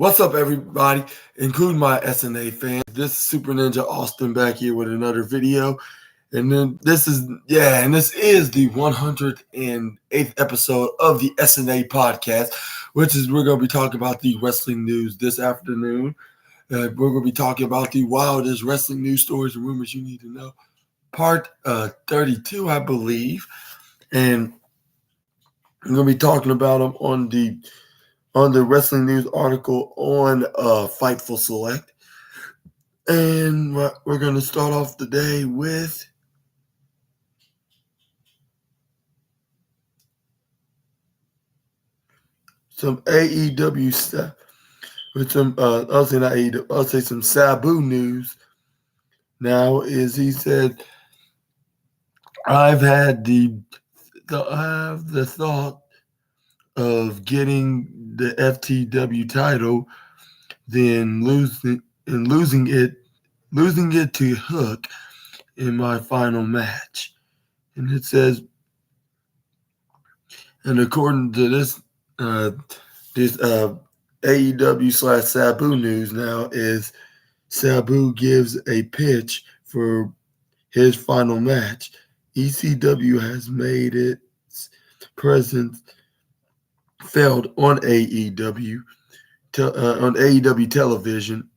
What's up, everybody, including my SNA fans? This is Super Ninja Austin back here with another video. And then this is the 108th episode of the SNA podcast, which is we're going to be talking about the wrestling news this afternoon. We're going to be talking about the wildest wrestling news stories and rumors you need to know, part 32, I believe. And I'm going to be talking about them on the wrestling news article on Fightful Select. And we're going to start off the day with some AEW stuff. With some, I'll say not AEW, I'll say some Sabu news. Now, is he said, I've had the thought of getting the FTW title, then losing it to Hook in my final match. And it says, and according to this AEW / Sabu news now, is Sabu gives a pitch for his final match. ECW has made its presence felt on AEW television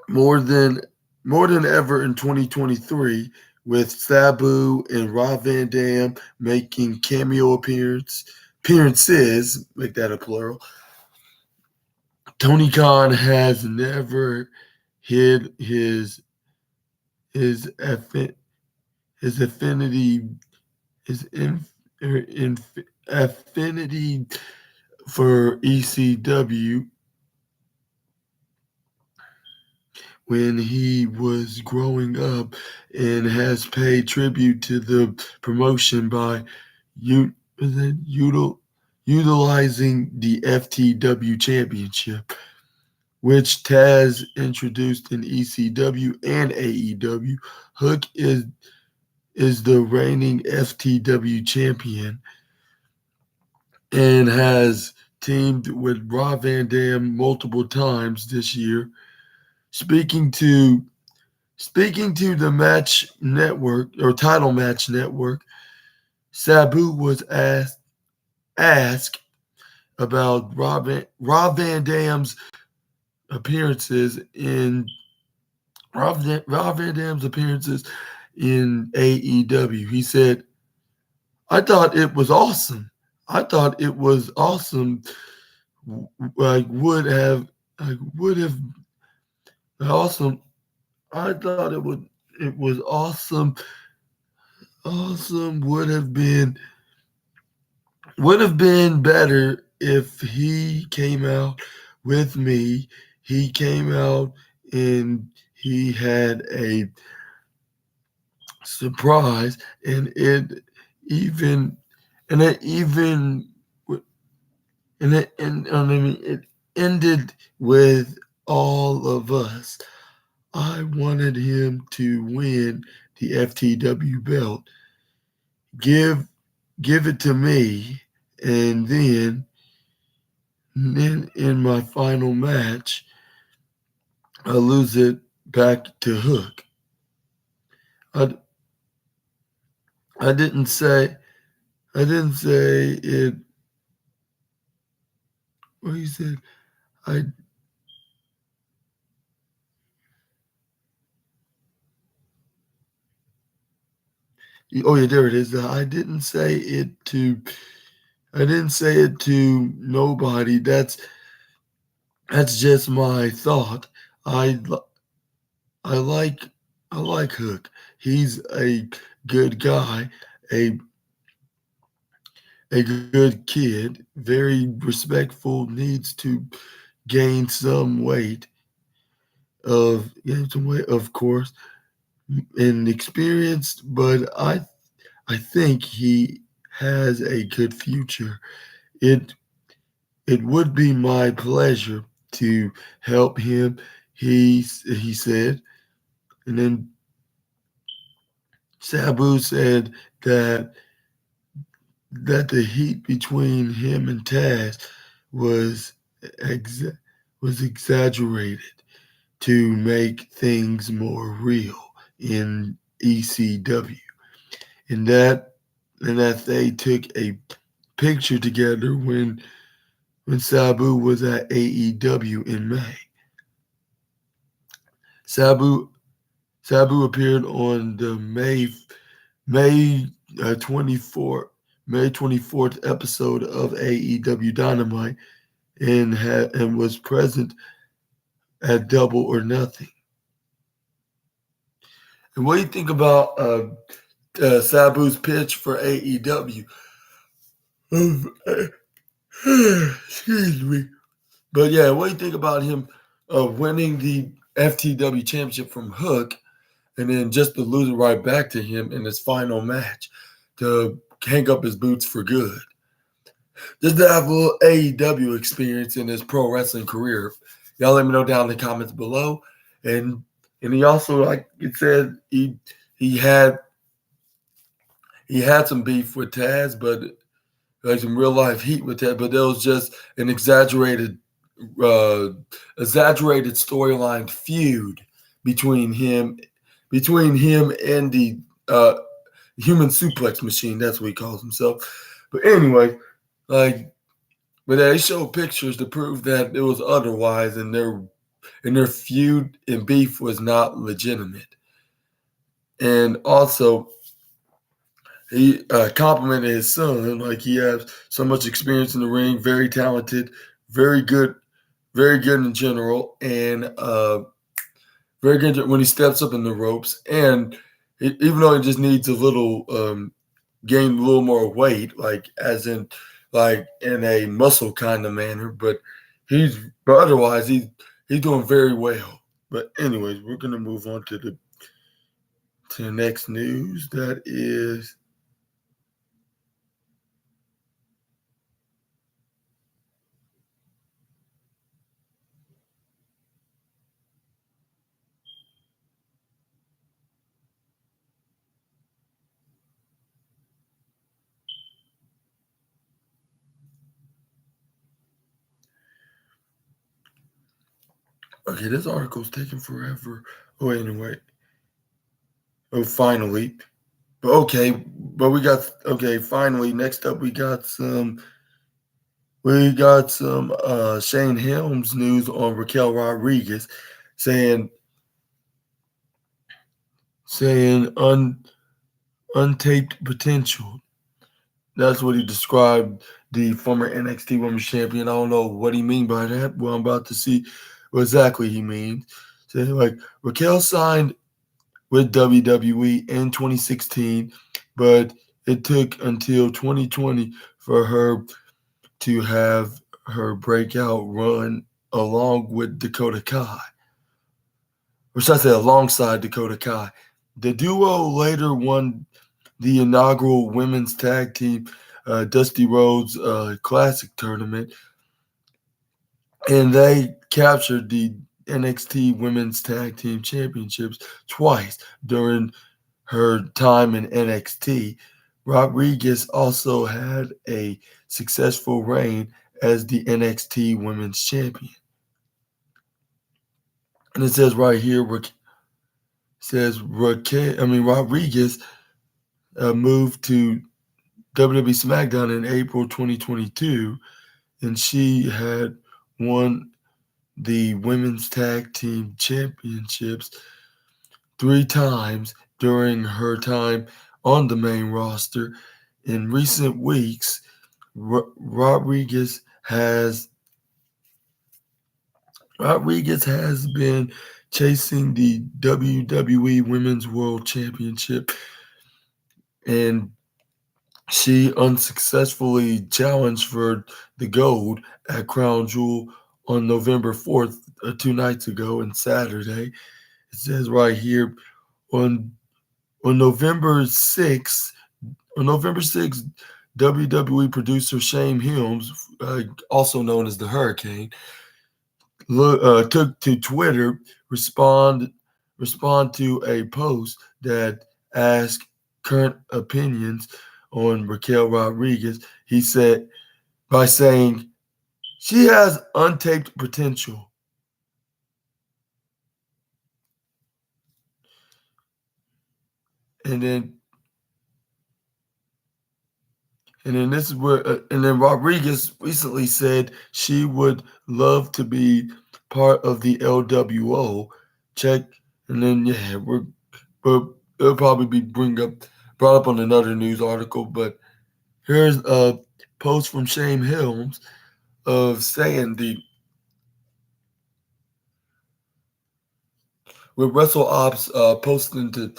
more than ever in 2023, with Sabu and Rob Van Dam making cameo appearances, make that a plural. Tony Khan has never hid his affinity for ECW when he was growing up, and has paid tribute to the promotion by utilizing the FTW Championship, which Taz introduced in ECW and AEW. Hook is the reigning FTW champion and has teamed with Rob Van Dam multiple times this year. Speaking to the match network or title match network, Sabu was asked about Rob Van Dam's appearances in AEW. He said, I thought it was awesome. Would have awesome. I thought it was awesome. Awesome would have been better if he came out with me. He came out and he had a surprise, and it ended with all of us. I wanted him to win the FTW belt. Give it to me, and then in my final match, I lose it back to Hook. I didn't say it. What he said, oh yeah, there it is. I didn't say it to nobody. That's just my thought. I like Hook. He's a good guy, a good kid, very respectful, needs to gain some weight, of course, and experienced, but I think he has a good future. It would be my pleasure to help him, he said. And then Sabu said that the heat between him and Taz was ex- was exaggerated to make things more real in ECW, and that they took a picture together when Sabu was at AEW in May. Sabu Sabu appeared on the May 24th episode of AEW Dynamite and was present at Double or Nothing. And what do you think about Sabu's pitch for AEW? Excuse me. But yeah, what do you think about him winning the FTW championship from Hook and then just to lose it right back to him in his final match to hang up his boots for good? Just to have a little AEW experience in his pro wrestling career. Y'all let me know down in the comments below. And he also, like it said, he had some beef with Taz, but like some real life heat with Taz. But there was just an exaggerated storyline feud between him and the human suplex machine. That's what he calls himself. But anyway, but they showed pictures to prove that it was otherwise, and their feud and beef was not legitimate. And also, he complimented his son, like he has so much experience in the ring, very talented, very good in general, and very good when he steps up in the ropes. And even though he just needs a little, gain a little more weight, like in a muscle kind of manner, but otherwise he's doing very well. But anyways, we're gonna move on to the next news. That is. Okay, this article's taking forever. Oh, anyway. Oh, finally. Finally, next up we got some Shane Helms news on Raquel Rodriguez saying untaped potential. That's what he described the former NXT Women's Champion. I don't know what he mean by that. Well, I'm about to see what exactly he means. Saying like Raquel signed with WWE in 2016, but it took until 2020 for her to have her breakout run along with Dakota Kai. Or should I say alongside Dakota Kai. The duo later won the inaugural women's tag team Dusty Rhodes Classic tournament, and they captured the NXT Women's Tag Team Championships twice during her time in NXT. Rodriguez also had a successful reign as the NXT Women's Champion. And it says right here, Rodriguez moved to WWE SmackDown in April 2022, and she had won the Women's Tag Team Championships 3 times during her time on the main roster. In recent weeks, Rodriguez has been chasing the WWE Women's World Championship, and she unsuccessfully challenged for the gold at Crown Jewel on November 4th, 2 nights ago, and Saturday. It says right here, on November 6th, WWE producer Shane Helms, also known as the Hurricane, took to Twitter respond to a post that asked current opinions on Raquel Rodriguez. He said by saying She has untapped potential. And then this is where and then Rodriguez recently said she would love to be part of the LWO. Check, and then but it'll probably be brought up on another news article. But here's a post from Shane Helms of saying with Wrestle Ops posting to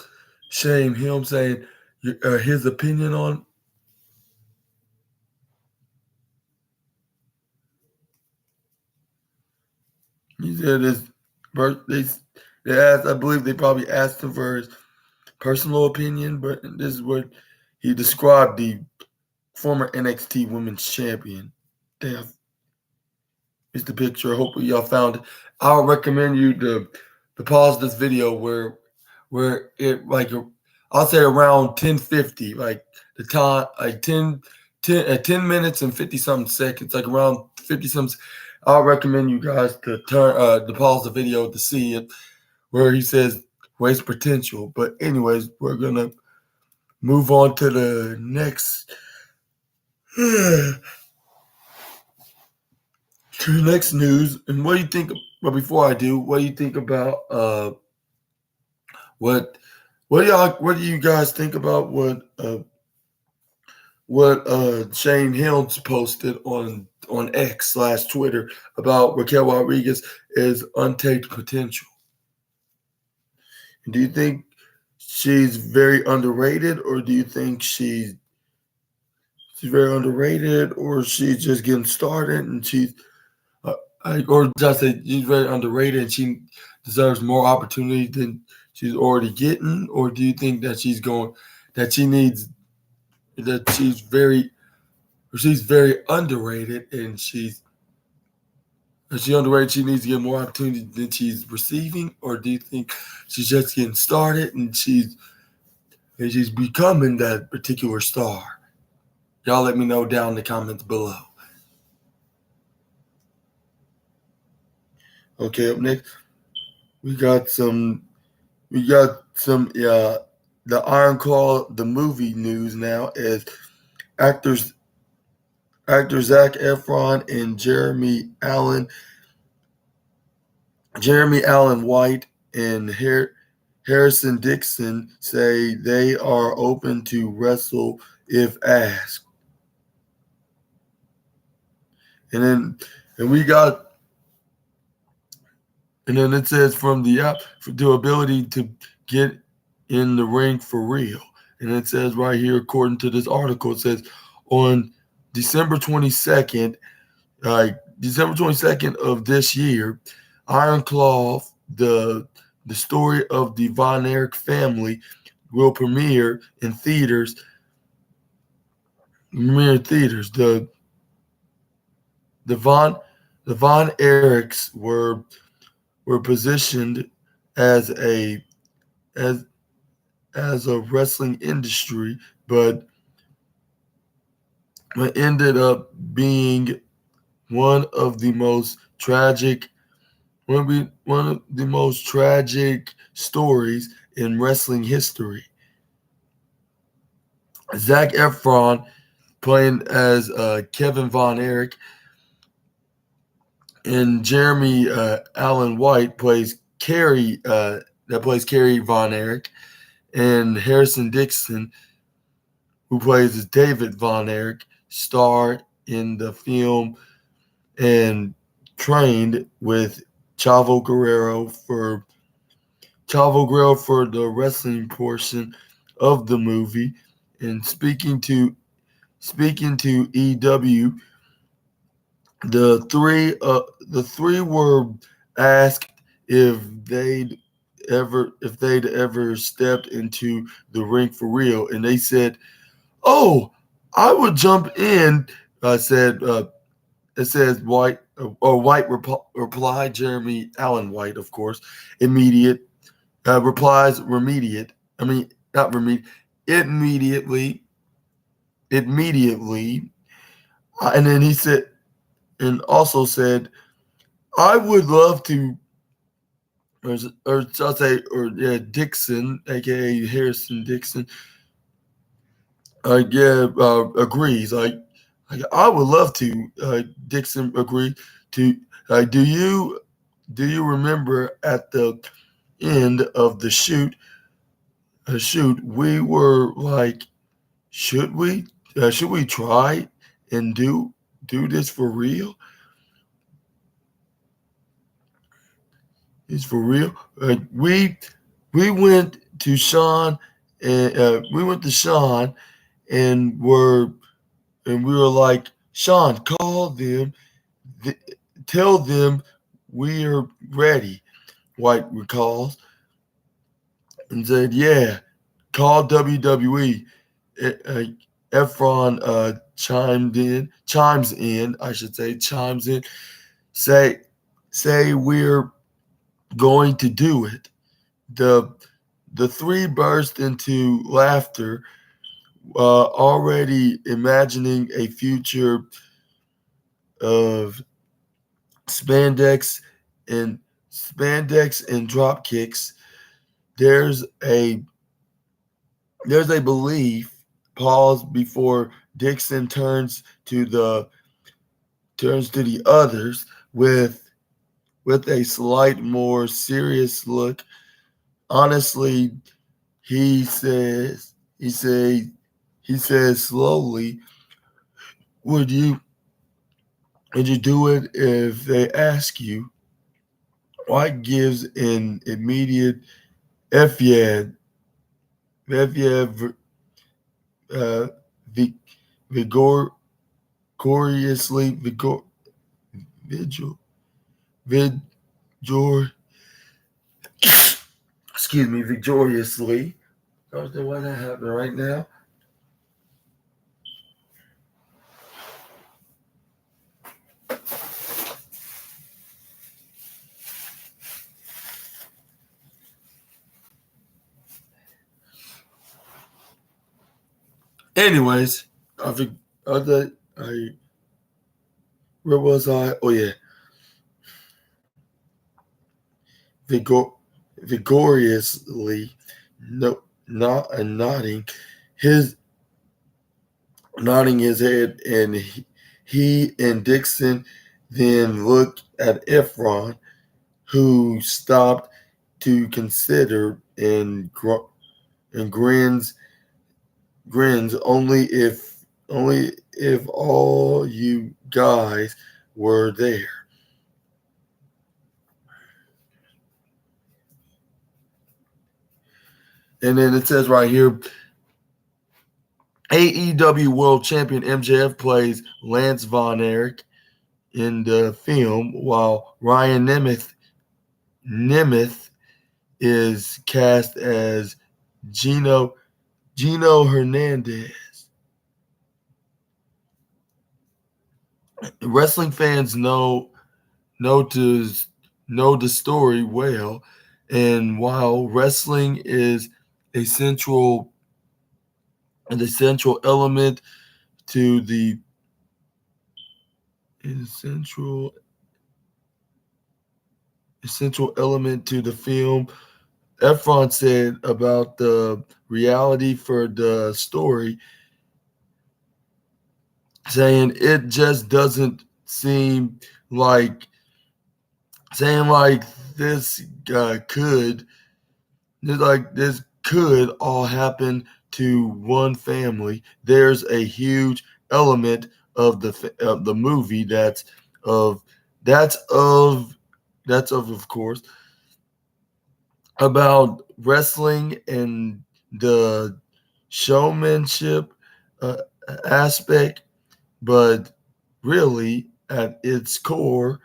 Shane Helms saying his opinion on. He said his birthday. They asked, I believe they probably asked him for his personal opinion, but this is what he described the former NXT Women's Champion. Damn, it's the picture. Hopefully y'all found it. I would recommend you to pause this video where it like I'll say around 10:50, like the time like 10 minutes and 50 something seconds, like around 50 something. I'll recommend you guys to to pause the video to see it where he says waste potential. But anyways, we're gonna move on to the next news. And what do you think? But before I do, what do you think about what do you guys think about what Shane Helms posted on X/Twitter about Raquel Rodriguez is untapped potential? Do you think she's very underrated, or do you think she's very underrated, or she's just getting started and she's or just say she's very underrated and she deserves more opportunity than she's already getting? Or do you think that she's very underrated and she's underrated, she needs to get more opportunity than she's receiving? Or do you think she's just getting started and she's becoming that particular star? Y'all let me know down in the comments below. Okay, up next we got some the Iron Claw the movie news now, as actors Zac Efron and Jeremy Allen White and Harrison Dixon say they are open to wrestle if asked. And then it says from the ability to get in the ring for real. And it says right here, according to this article, it says on December 22nd of this year, Iron Claw, the story of the Von Erich family, will premiere in theaters. The Von Erichs were positioned as a wrestling industry, but ended up being one of the most tragic stories in wrestling history. Zac Efron playing as Kevin Von Erich, and Jeremy Allen White plays Carrie Von Erich, and Harrison Dixon, who plays as David Von Erich, starred in the film and trained with Chavo Guerrero for the wrestling portion of the movie. And speaking to EW, the three were asked if they'd ever stepped into the ring for real, and they said, "Oh, I would jump in." It says White replied, Jeremy Allen White, of course, immediately. And then he said, and also said, I would love to, or I'll say, or yeah, Dixon, aka Harrison Dixon, agrees. I would love to. Dixon agreed to. Do you remember at the end of the shoot, we were like, should we try and do this for real? It's for real. We went to Sean, and and we were like, Sean, call them, th- tell them we are ready. White recalls and said, yeah, call WWE. Efron chimes in, say we're going to do it. The the three burst into laughter, already imagining a future of spandex and drop kicks. There's a belief. Pause before Dixon turns to the others with a slight more serious look. Honestly, he says he says slowly, would you do it if they ask you? White gives an immediate F yeah, uh, vigor, vigorously, vigil, vigor, excuse me, victoriously. Don't know what happened right now. Anyways, I think where was I? Oh yeah, vigor, vigorously, no, not nodding his head, and he and Dixon then looked at Efron, who stopped to consider and grins only if all you guys were there. And then it says right here, AEW World Champion MJF plays Lance Von Erich in the film, while Ryan Nemeth is cast as Gino Hernandez. Wrestling fans know know the story well, and while wrestling is a central element to the essential element to the film, Efron said about the reality for the story, saying it just doesn't seem like this could this could all happen to one family. There's a huge element of the movie of that's of course about wrestling and the showmanship uh, aspect, but really at its core,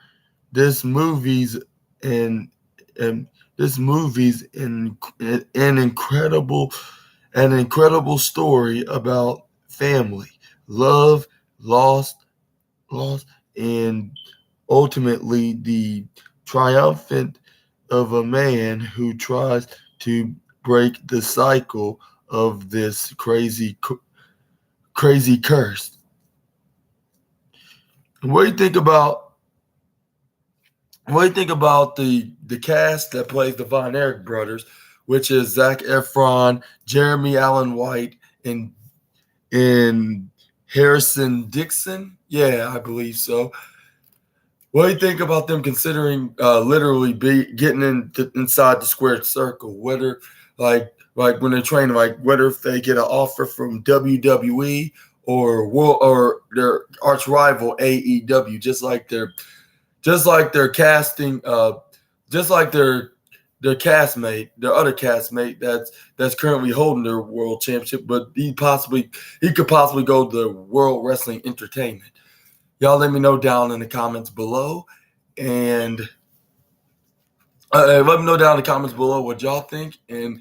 this movie's and this movie's an incredible story about family, love, loss, loss, and ultimately the triumphant of a man who tries to break the cycle of this crazy curse. What do you think about the cast that plays the Von Erich brothers, which is Zac Efron, Jeremy Allen White, and Harrison Dixon? Yeah, I believe so. What do you think about them considering literally be getting inside the squared circle? Whether like when they're training, like whether if they get an offer from WWE or their arch rival AEW, just like their casting, just like their castmate, their other castmate that's currently holding their world championship, but he could possibly go to World Wrestling Entertainment. Y'all let me know down in the comments below, and let me know down in the comments below what y'all think, and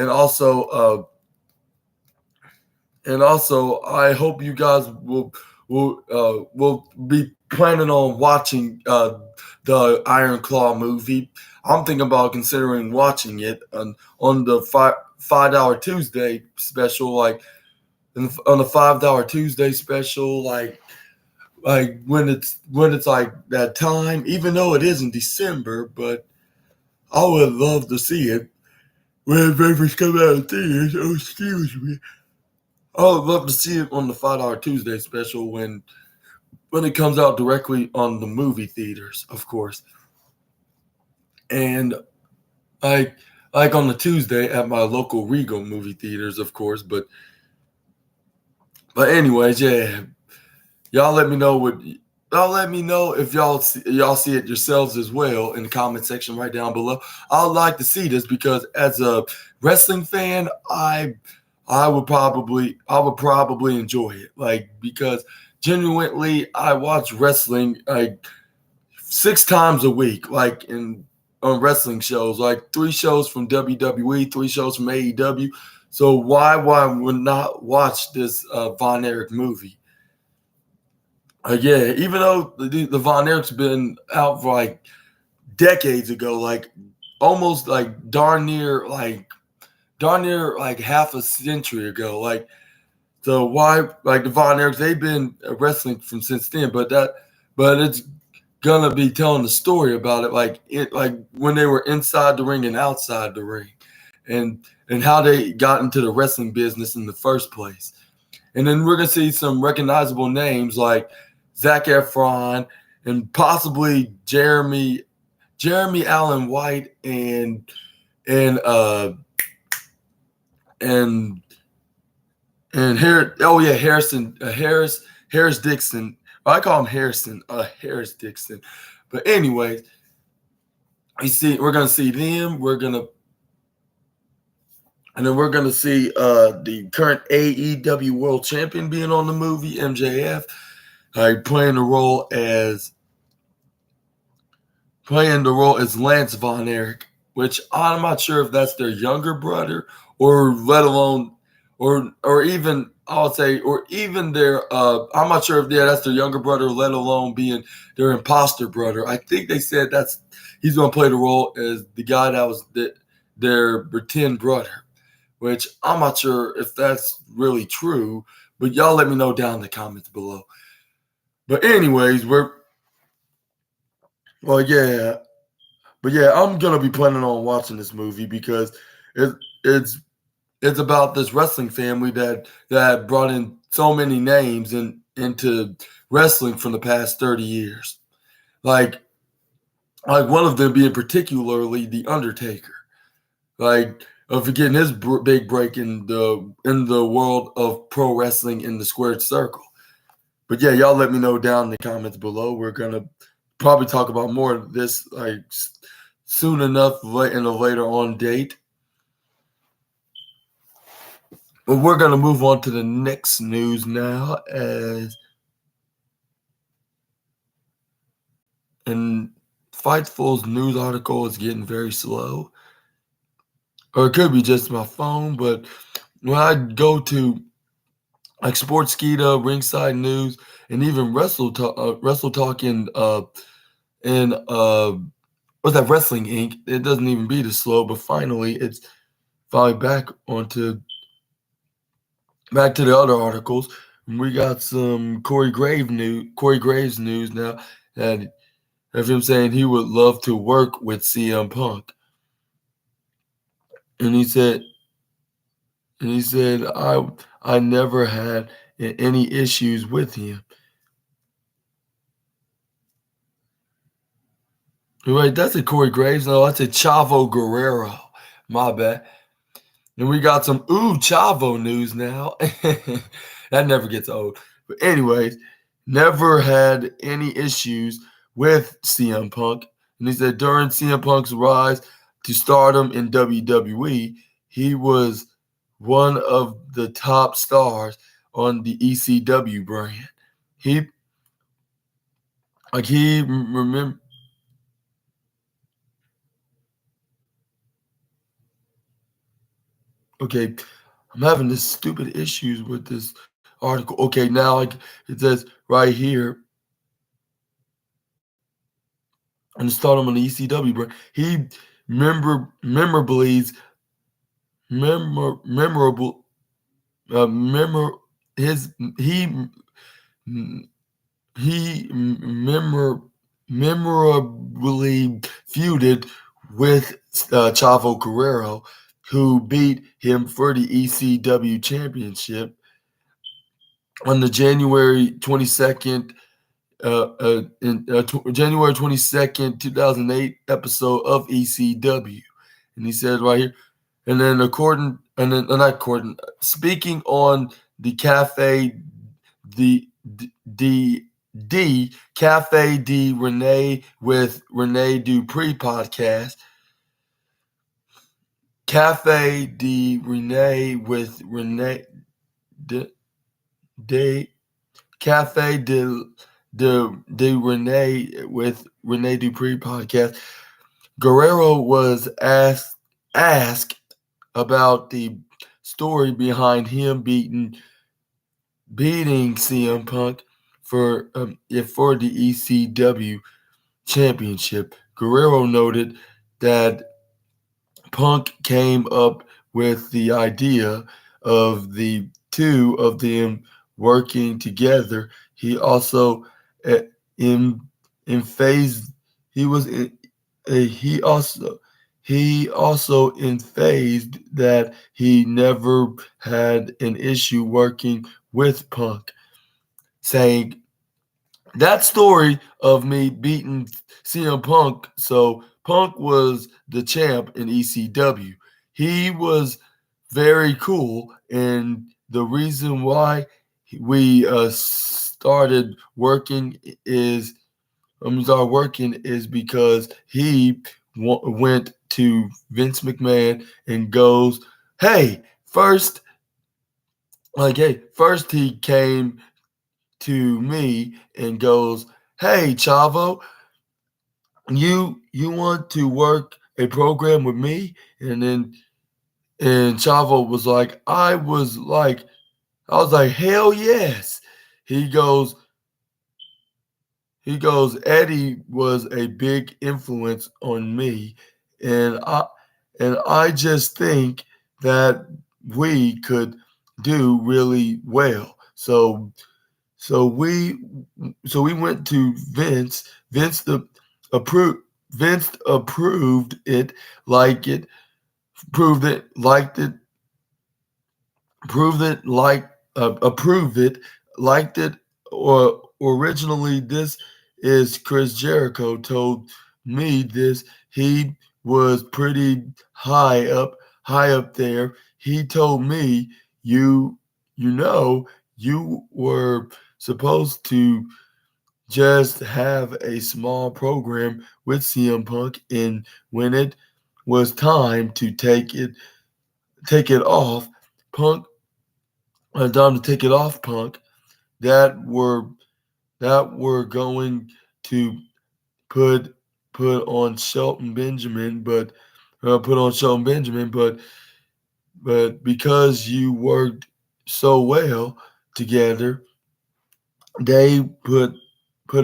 also I hope you guys will be planning on watching the Iron Claw movie. I'm thinking about considering watching it on the $5 Tuesday special, like on the $5 Tuesday special, like when it's like that time, even though it is in December, but I would love to see it when it first come out of theaters. Oh, excuse me. I would love to see it on the $5 Tuesday special when it comes out directly on the movie theaters, of course. And like on the Tuesday at my local Regal movie theaters, of course. But anyways, yeah. Y'all let me know if y'all see it yourselves as well in the comment section right down below. I'd like to see this because as a wrestling fan, I would probably enjoy it. Like, because genuinely I watch wrestling like 6 times a week, like on wrestling shows, like 3 shows from WWE, 3 shows from AEW. So why would not watch this Von Erich movie? Yeah, even though the Von Erich's been out for like decades ago, like almost like darn near like half a century ago. Like, so why, like the Von Erichs, they've been wrestling from since then, but it's gonna be telling the story about it, like when they were inside the ring and outside the ring, and how they got into the wrestling business in the first place. And then we're gonna see some recognizable names like Zac Efron and possibly Jeremy Allen White and uh and Harris Dixon. I call him Harrison Harris Dixon. But anyways, we're gonna see them. And then we're gonna see the current AEW World Champion being on the movie, MJF. Playing the role as Lance Von Erich, which I'm not sure if that's their younger brother or let alone or even I'll say or even their I'm not sure if that's their younger brother, let alone being their imposter brother. I think they said he's gonna play the role as the guy that was their pretend brother, which I'm not sure if that's really true, but y'all let me know down in the comments below. But anyways, yeah. But yeah, I'm gonna be planning on watching this movie because it's about this wrestling family that brought in so many names into wrestling from the past 30 years. Like one of them being particularly The Undertaker. Like of getting his big break in the world of pro wrestling in the squared circle. But yeah, y'all let me know down in the comments below. We're gonna probably talk about more of this like soon enough in a later on date. But we're gonna move on to the next news now, and Fightful's news article is getting very slow, or it could be just my phone. But when I go to like Sportskeeda, Ringside News, and even Wrestle Talk and what's that, Wrestling Inc., it doesn't even be this slow. But finally, it's back to the other articles. And we got some Corey Graves news now, that of him saying he would love to work with CM Punk. And he said I never had any issues with him. Right, that's a Corey Graves. No, that's a Chavo Guerrero. My bad. And we got some Chavo news now. That never gets old. But anyways, never had any issues with CM Punk. And he said during CM Punk's rise to stardom in WWE, he was one of the top stars on the ECW brand. He remember. Okay, I'm having this stupid issues with this article. Okay, now it says right here, and start him on the ECW, bro. He memorably memorable memor his he memorably feuded with Chavo Guerrero, who beat him for the ECW championship on the January 22nd, 2008 episode of ECW. And he says right here, and then not according, speaking on the Cafe de Renee with Renee Dupree podcast. Cafe de Renee with Renee de Cafe de Renee with Renee Dupree podcast. Guerrero was asked about the story behind him beating CM Punk for the ECW championship. Guerrero noted that Punk came up with the idea of the two of them working together. He also in phase he was in, he also enphased that he never had an issue working with Punk, saying that story of me beating CM Punk. So Punk was the champ in ECW. He was very cool, and the reason why we started working is because he went to Vince McMahon and goes, "Hey, first he came to me and goes, "Hey, Chavo, you want to work a program with me?" And Chavo was like, I was like, "Hell yes." He goes, Eddie was a big influence on me, and I just think that we could do really well. So we went to Vince. Approved. Vince approved it, like it, proved it, liked it, proved it, like approved it, liked it. Or originally, this is Chris Jericho told me this. He was pretty high up there. He told me, you know, you were supposed to just have a small program with CM Punk, and when it was time to take it off, Punk, time to take it off, Punk, that we're going to put on Shelton Benjamin, but because you worked so well together, they put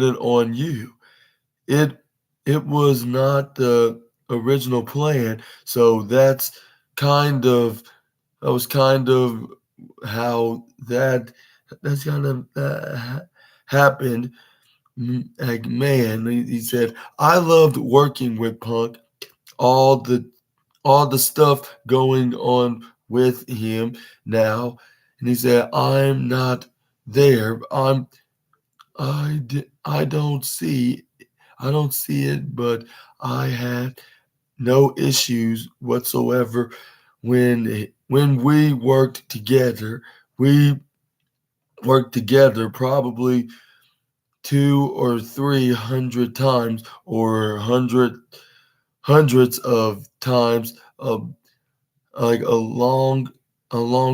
it on you. It was not the original plan, so that was kind of how happened. Like, man, he said, I loved working with Punk. All the stuff going on with him now, and he said, I'm not there. I don't see it, but I had no issues whatsoever when we worked together. We worked together probably 200 or 300 times, or hundreds of times, like a long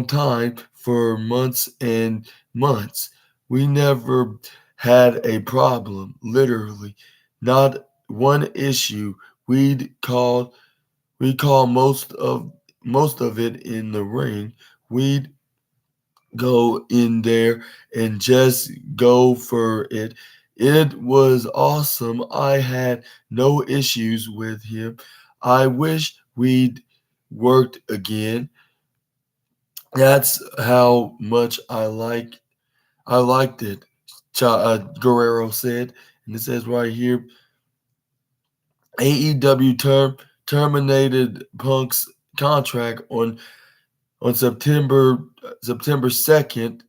time, for months and months. We never had a problem, literally, not one issue. We'd call we call most of it in the ring. We'd go in there and just go for it. It was awesome. I had no issues with him. I wish we'd worked again. That's how much I liked it, Guerrero said. And it says right here, AEW terminated Punk's contract on September 2nd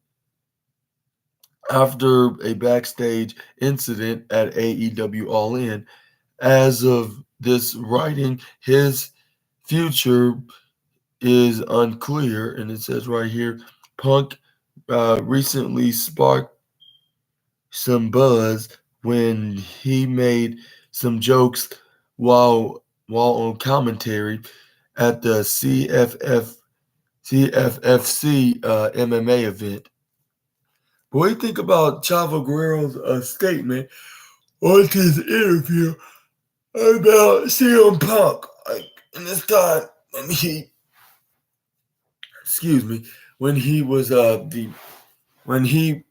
after a backstage incident at AEW All In. As of this writing, his future is unclear, and it says right here, Punk recently sparked some buzz when he made some jokes while on commentary at the CFFC MMA event. What do you think about Chavo Guerrero's statement on his interview about CM Punk? Like, in this time, when when he was when he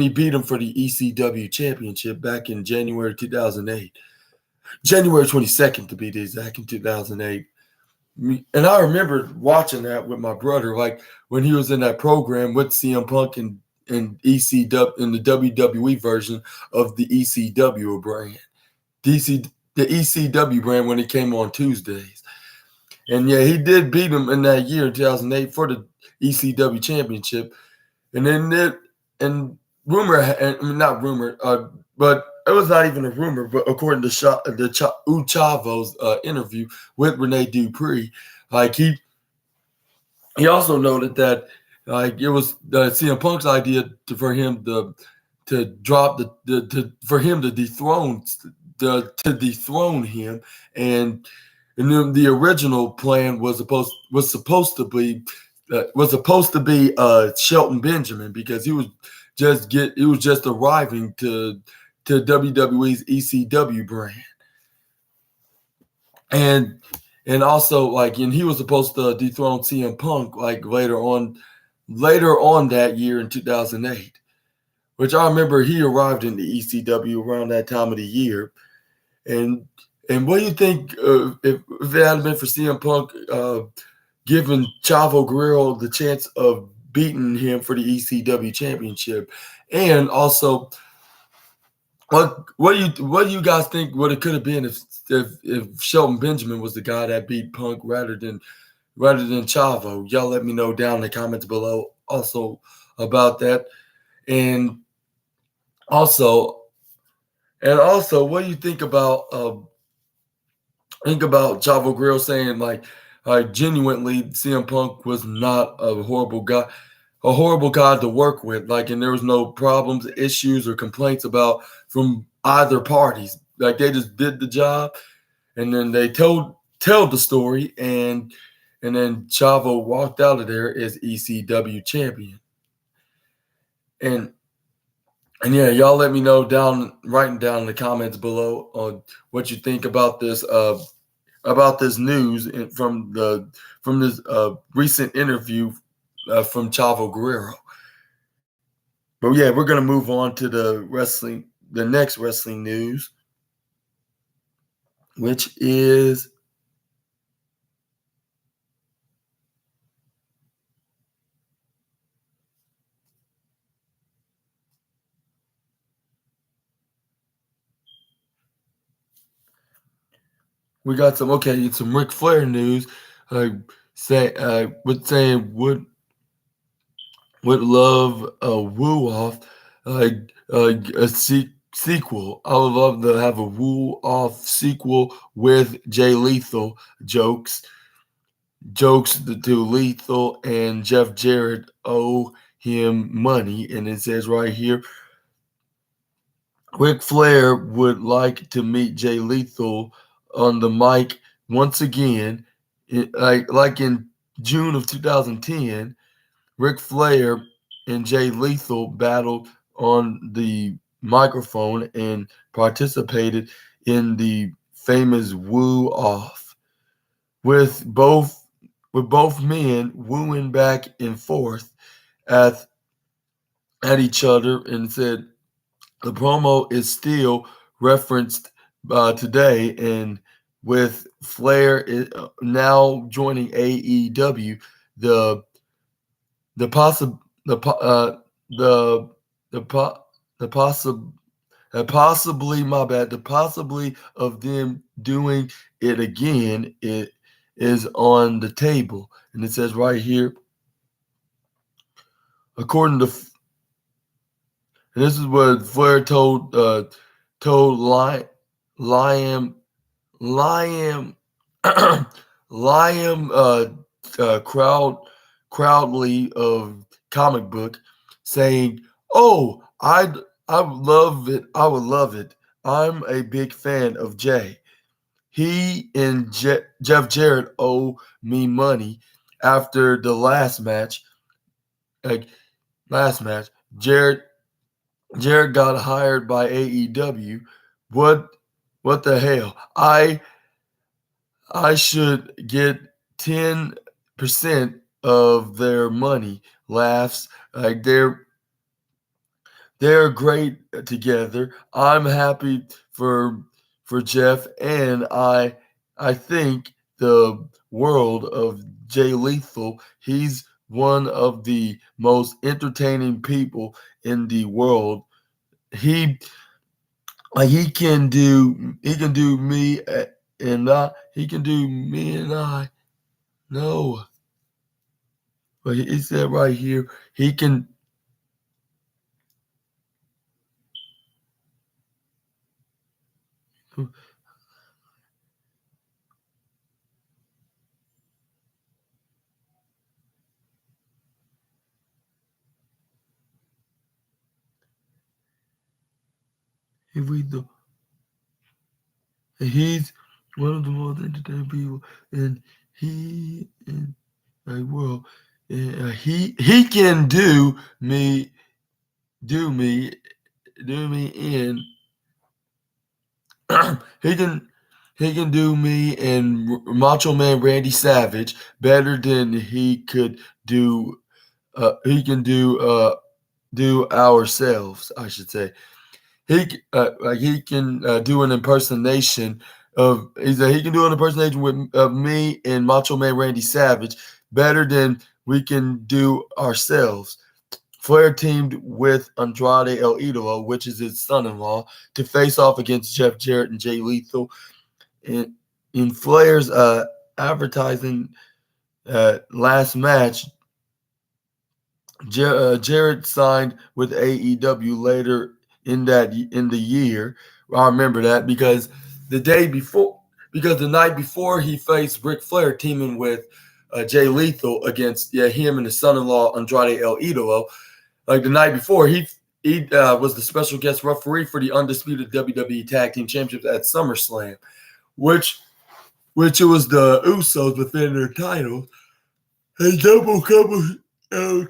beat him for the ECW championship back in January 2008, January 22nd to be the exact, in 2008. And I remember watching that with my brother, like when he was in that program with CM Punk and ECW, in the WWE version of the ECW brand, the ECW brand, when it came on Tuesdays. And yeah, he did beat him in that year, 2008, for the ECW championship. And then not rumor, but it was not even a rumor, but according to Chavo's interview with Rene Dupree, like he also noted that like it was CM Punk's idea for him to drop for him to dethrone him, and then the original plan was supposed to be Shelton Benjamin, because he was just arriving to WWE's ECW brand, and also and he was supposed to dethrone CM Punk like later on that year in 2008, which I remember he arrived in the ECW around that time of the year. And what do you think if it hadn't been for CM Punk giving Chavo Guerrero the chance of beating him for the ECW championship? And also, what do you guys think what it could have been if Shelton Benjamin was the guy that beat Punk rather than Chavo? Y'all let me know down in the comments below also about that. And also, what do you think about Chavo Guerrero saying like genuinely CM Punk was not a horrible guy to work with, like, and there was no problems, issues, or complaints about from either parties. Like, they just did the job, and then they tell the story, and then Chavo walked out of there as ECW champion. And yeah, y'all let me know writing down in the comments below on what you think about this news from this recent interview from Chavo Guerrero. But yeah, we're gonna move on to the next wrestling news, which is we got some Ric Flair news. Saying would love a woo off, a sequel. I would love to have a woo off sequel with Jay Lethal jokes to Lethal, and Jeff Jarrett owe him money. And it says right here, Ric Flair would like to meet Jay Lethal on the mic once again. Like in June of 2010, Ric Flair and Jay Lethal battled on the microphone and participated in the famous woo off, with both men wooing back and forth at each other, and said the promo is still referenced today. And with Flair now joining AEW, the the possi the po- the po- the possible possibly my bad the possibly of them doing it again, it is on the table. And it says right here, according to and this is what Flair told Liam Liam Liam Crowdley of Comic Book, saying, "Oh, I would love it. I would love it. I'm a big fan of Jay. He and Jeff Jarrett owe me money after the last match. Like last match, Jarrett got hired by AEW. What what the hell? I should get 10% of their money." Laughs. Like they're great together. I'm happy for Jeff, and I think the world of Jay Lethal. He's one of the most entertaining people in the world. He he can do me and I he can do me and I. No, but he said right here he can. If we do, he's one of the most entertaining people, and he in the world. He can do me do me in. he can he can do me and Macho Man Randy Savage better than he could do. He can do ourselves, I should say. He can do an impersonation of. He can do an impersonation of me and Macho Man Randy Savage better than we can do ourselves. Flair teamed with Andrade El Idolo, which is his son-in-law, to face off against Jeff Jarrett and Jay Lethal. In Flair's advertising last match, Jarrett signed with AEW later in the year. I remember that because the night before he faced Ric Flair teaming with Jay Lethal against him and his son-in-law Andrade El Idolo. Like the night before, he was the special guest referee for the undisputed WWE Tag Team Championships at SummerSlam, which it was the Usos within their titles. A uh,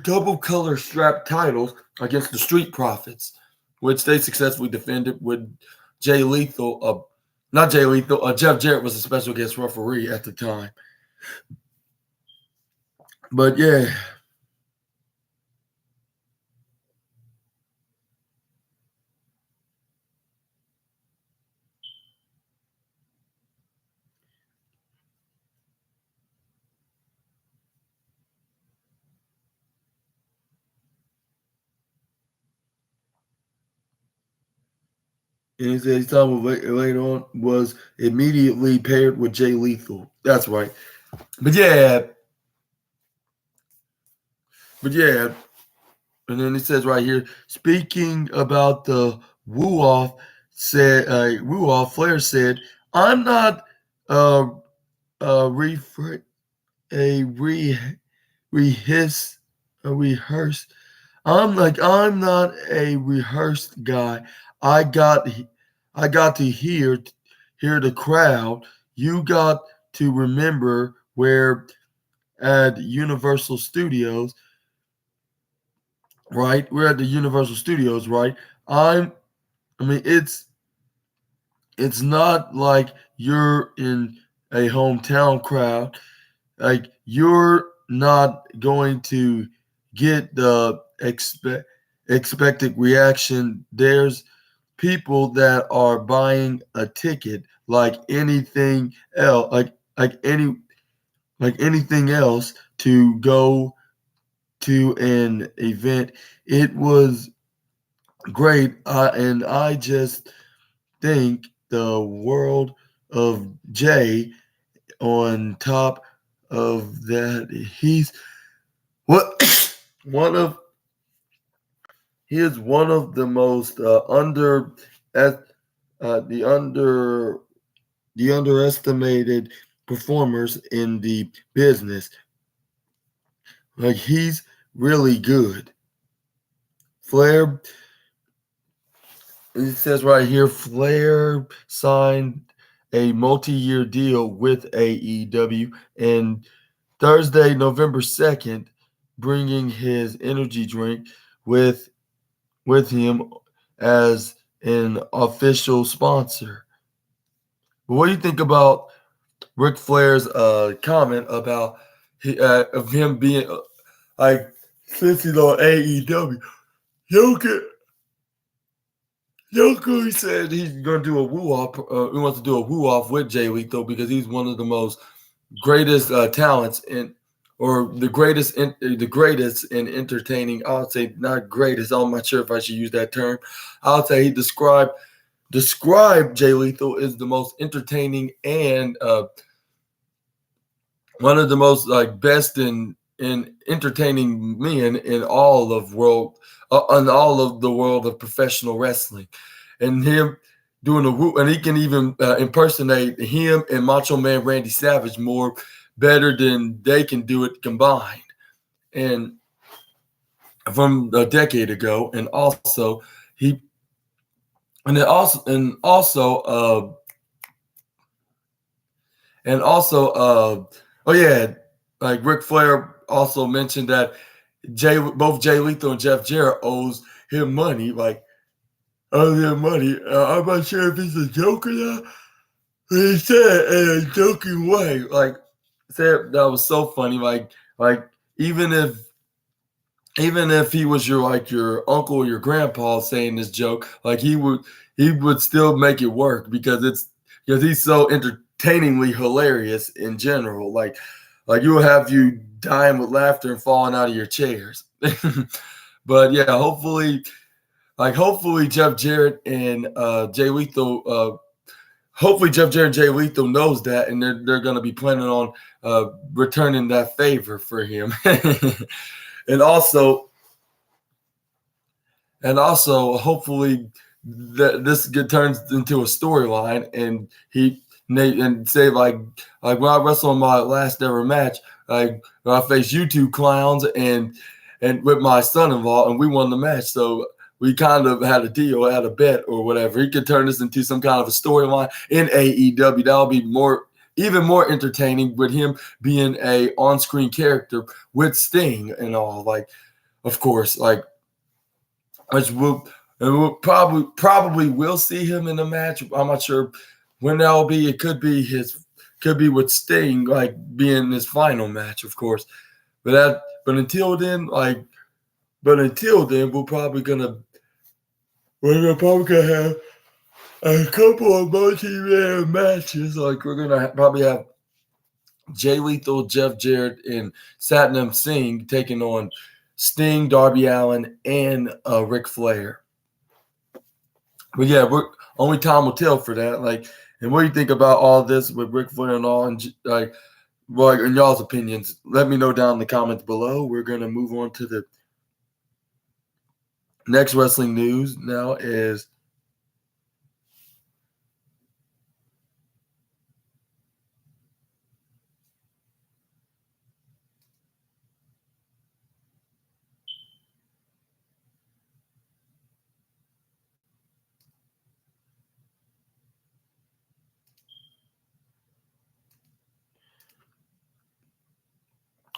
double color strap titles against the Street Profits, which they successfully defended with Jay Lethal. Not Jay Lethal. Jeff Jarrett was a special guest referee at the time. But yeah, And he said he's talking about later on was immediately paired with Jay Lethal. That's right. But yeah, but yeah. And then it says right here, speaking about the woo off, Flair said, "I'm not uh uh refer- a re rehearse a rehearse. I'm not a rehearsed guy. I got I got to hear the crowd. You got to remember we're at Universal Studios, right? We're at the Universal Studios, right? I'm I mean it's not like you're in a hometown crowd. Like you're not going to get the expected reaction. There's people that are buying a ticket like anything else, like anything else to go to an event. It was great, and I just think the world of Jay. On top of that, he's what one of he is one of the most at the underestimated performers in the business. Like he's really good. Flair, it says right here, Flair signed a multi-year deal with AEW and Thursday, November 2nd, bringing his energy drink with him as an official sponsor. But what do you think about Ric Flair's comment about of him being like since he's on AEW? Yoka, Yoka said he's gonna do a woo off. He wants to do a woo off with Jay Lethal because he's one of the most greatest talents in or the greatest in entertaining. I would say not greatest. I'm not sure if I should use that term. I would say he described Jay Lethal as the most entertaining and one of the most like best in entertaining men in all of the world of professional wrestling, and him doing a whoop, and he can even impersonate him and Macho Man Randy Savage more better than they can do it combined, and from a decade ago, and also he and then also oh yeah, like Ric Flair also mentioned that both Jay Lethal and Jeff Jarrett owes him money, like owes him money. I'm not sure if it's a joke or not. But he said in a joking way, like said that was so funny. Like even if he was your uncle or your grandpa saying this joke, like he would still make it work because he's so entertainingly hilarious in general. Like he will have you dying with laughter and falling out of your chairs. But yeah, hopefully Jeff Jarrett and Jay Lethal hopefully Jeff Jarrett and Jay Lethal knows that, and they're going to be planning on returning that favor for him. and also hopefully that this turns into a storyline, and say like when I wrestled my last ever match, like I faced you two clowns and with my son-in-law, and we won the match. So we kind of had a deal, had a bet or whatever. He could turn this into some kind of a storyline in AEW. That'll be even more entertaining with him being a on-screen character with Sting and all. Like, of course, like which we'll probably will see him in the match. I'm not sure when that'll be. It could be with Sting, like being his final match, of course. But until then, we're probably gonna have a couple of multi-man matches. Like we're gonna probably have Jay Lethal, Jeff Jarrett, and Satnam Singh taking on Sting, Darby Allin, and Ric Flair. But yeah, we're only time will tell for that. Like, and what do you think about all this with Ric Flair and all, and like, well, in y'all's opinions? Let me know down in the comments below. We're gonna move on to the next wrestling news. Now is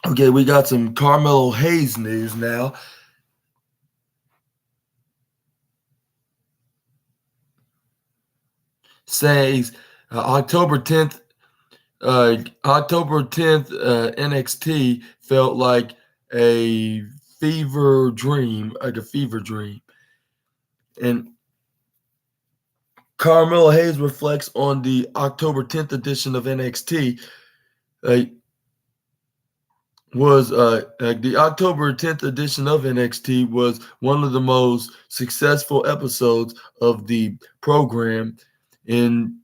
okay. We got some Carmelo Hayes news now. Says October 10th, NXT felt like a fever dream, And Carmelo Hayes reflects on the October 10th edition of NXT. Uh, the October 10th edition of NXT was one of the most successful episodes of the program in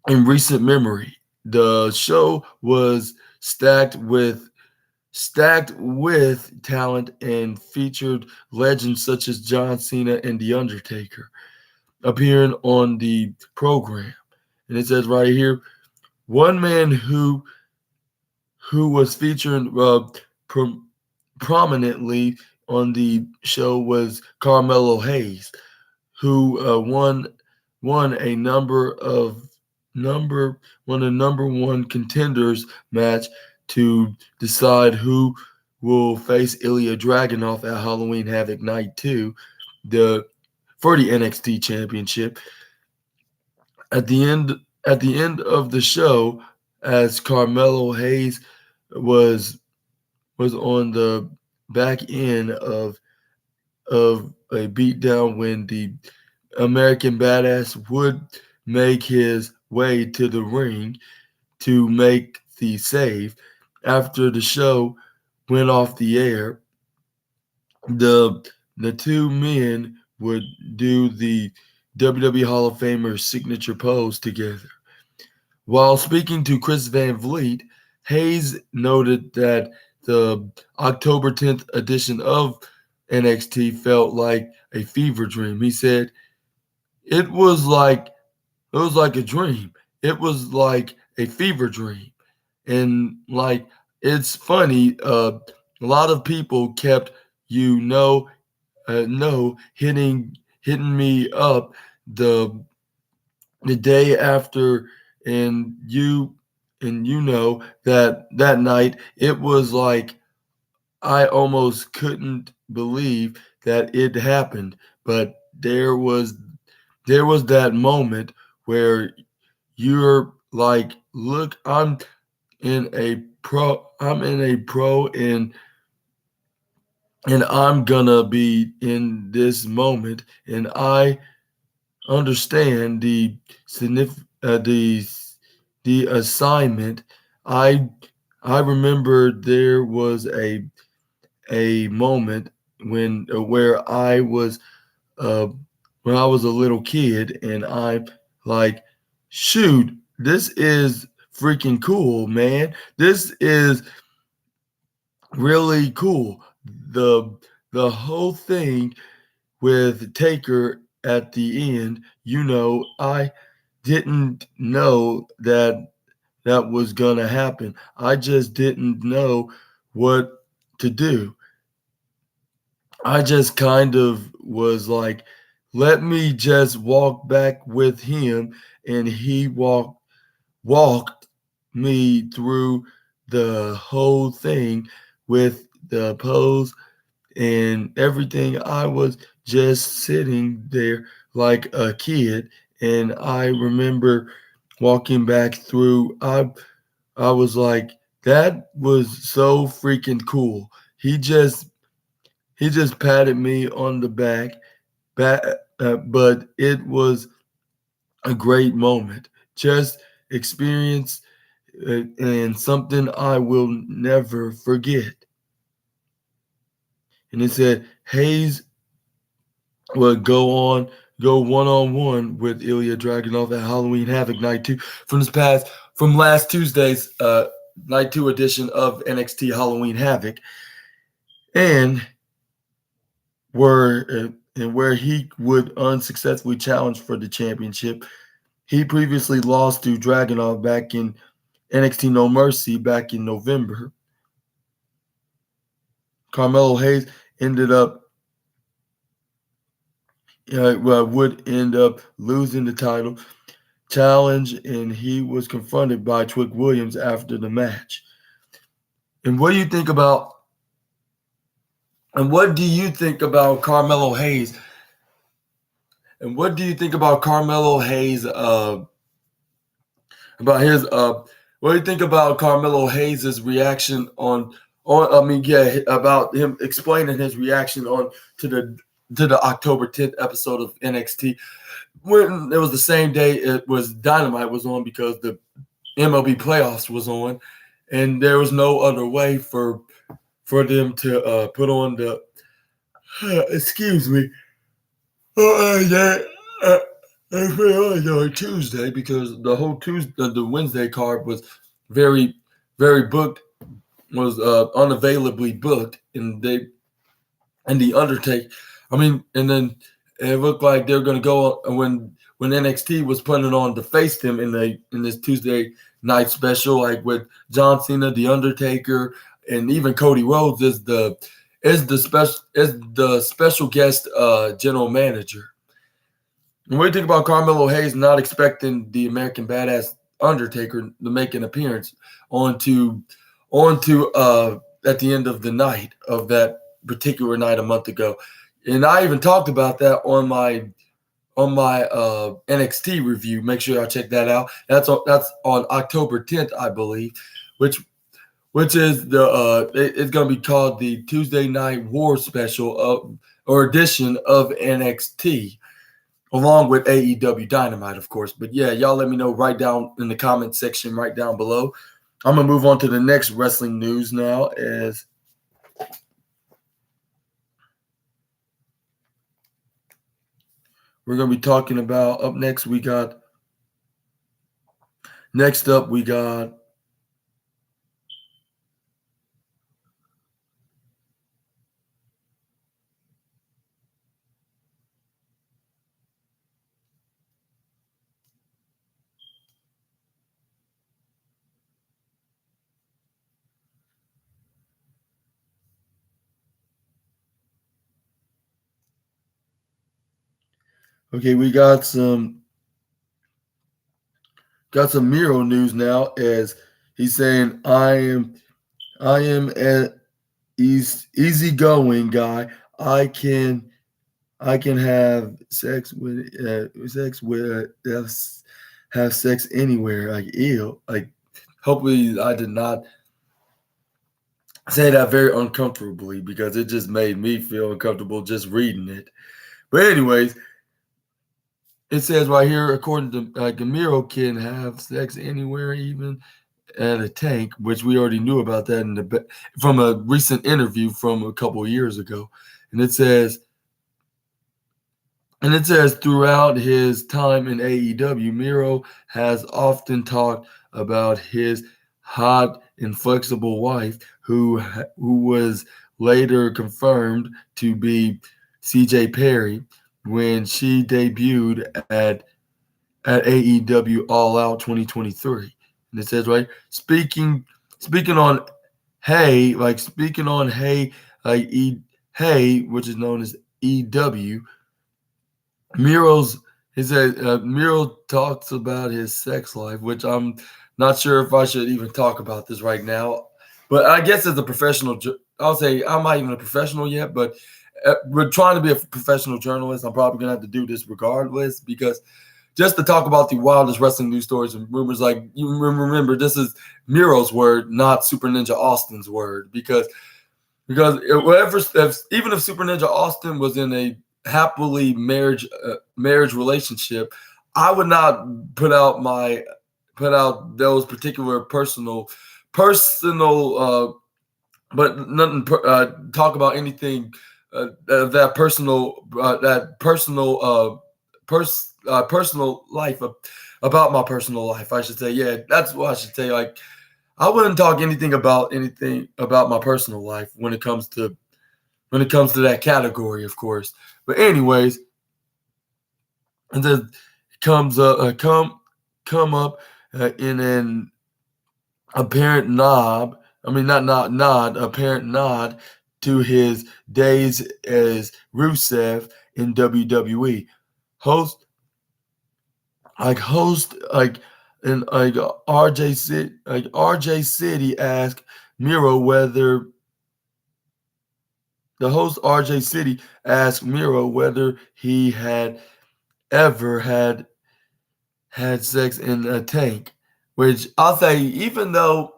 in recent memory. The show was stacked with talent and featured legends such as John Cena and The Undertaker appearing on the program. And it says right here, one man who was featured prominently on the show was Carmelo Hayes, who won a number one contenders match to decide who will face Ilya Dragunov at Halloween Havoc Night 2, the for the NXT Championship. At the end at the end of the show, as Carmelo Hayes was was on the back end of a beatdown when the American Badass would make his way to the ring to make the save. After the show went off the air, the the two men would do the WWE Hall of Famer signature pose together. While speaking to Chris Van Vliet, Hayes noted that the October 10th edition of NXT felt like a fever dream. He said, "It was like a dream. It was like a fever dream." And like it's funny, a lot of people kept hitting me up the the day after, and you know that that night it was like I almost couldn't believe that it happened, but there was that moment where you're like, look, I'm in a pro, and I'm gonna be in this moment, and I understand the assignment. I remember there was a moment where uh I was a little kid, and I'm like, shoot, this is freaking cool, man. This is really cool. The the whole thing with Taker at the end, I didn't know that was gonna happen. I just didn't know what to do. I just kind of was like, let me just walk back with him, and he walked me through the whole thing with the pose and everything. I was just sitting there like a kid, and I remember walking back through. I was like, that was so freaking cool. He just patted me on the back, but it was a great moment. Just experience, and something I will never forget. And it said Hayes would go on go one-on-one with Ilya Dragunov at Halloween Havoc Night 2 from last Tuesday's Night 2 edition of NXT Halloween Havoc, and where he would unsuccessfully challenge for the championship. He previously lost to Dragunov back in NXT No Mercy back in November. Carmelo Hayes would end up losing the title challenge, and he was confronted by Trick Williams after the match. And what do you think about Carmelo Hayes? And what do you think about Carmelo Hayes? What do you think about Carmelo Hayes' reaction about him explaining his reaction to the October 10th episode of NXT, when it was the same day it was Dynamite was on, because the MLB playoffs was on, and there was no other way for them to put on the excuse me. It's really on Tuesday, because the whole the Wednesday card was very, very booked, was unavailably booked, and the Undertaker. And then it looked like they were going to go when NXT was putting on to face them in this Tuesday night special, like with John Cena, the Undertaker, and even Cody Rhodes is the special guest general manager. And what do you think about Carmelo Hayes not expecting the American Badass Undertaker to make an appearance onto at the end of the night of that particular night a month ago? And I even talked about that on my NXT review. Make sure y'all check that out. That's on October 10th, I believe, which is it's going to be called the Tuesday Night War special or edition of NXT, along with AEW Dynamite, of course. But yeah, y'all let me know right down in the comment section right down below. I'm going to move on to the next wrestling news now, as we're going to be talking about, next up we got we got some Miro news now, as he's saying, I am an easygoing guy. I can have sex with have sex anywhere. Like, ew. Like, hopefully I did not say that very uncomfortably, because it just made me feel uncomfortable just reading it. But anyways, it says right here, according to Gamiro, can have sex anywhere, even at a tank, which we already knew about that from a recent interview from a couple of years ago. And it says throughout his time in AEW, Miro has often talked about his hot and flexible wife, who was later confirmed to be CJ Perry when she debuted at AEW All Out 2023. And it says, right, speaking on Hey, which is known as EW, Miro talks about his sex life, which I'm not sure if I should even talk about this right now. But I guess as a professional, I'll say I'm not even a professional yet, but we're trying to be a professional journalist. I'm probably going to have to do this regardless, because just to talk about the wildest wrestling news stories and rumors, like, you remember, this is Miro's word, not Super Ninja Austin's word, because even if Super Ninja Austin was in a happily marriage relationship, I would not put out those particular personal but nothing talk about anything that personal personal life, about my personal life, I should say. Yeah, that's what I should say. Like, I wouldn't talk anything about my personal life when it comes to that category, of course. But anyways, and then comes come up in an apparent nod. I mean, not nod, apparent nod to his days as Rusev in WWE. Host like and like RJ City asked Miro whether the host RJ City asked Miro whether he had ever had sex in a tank, which I'll say, even though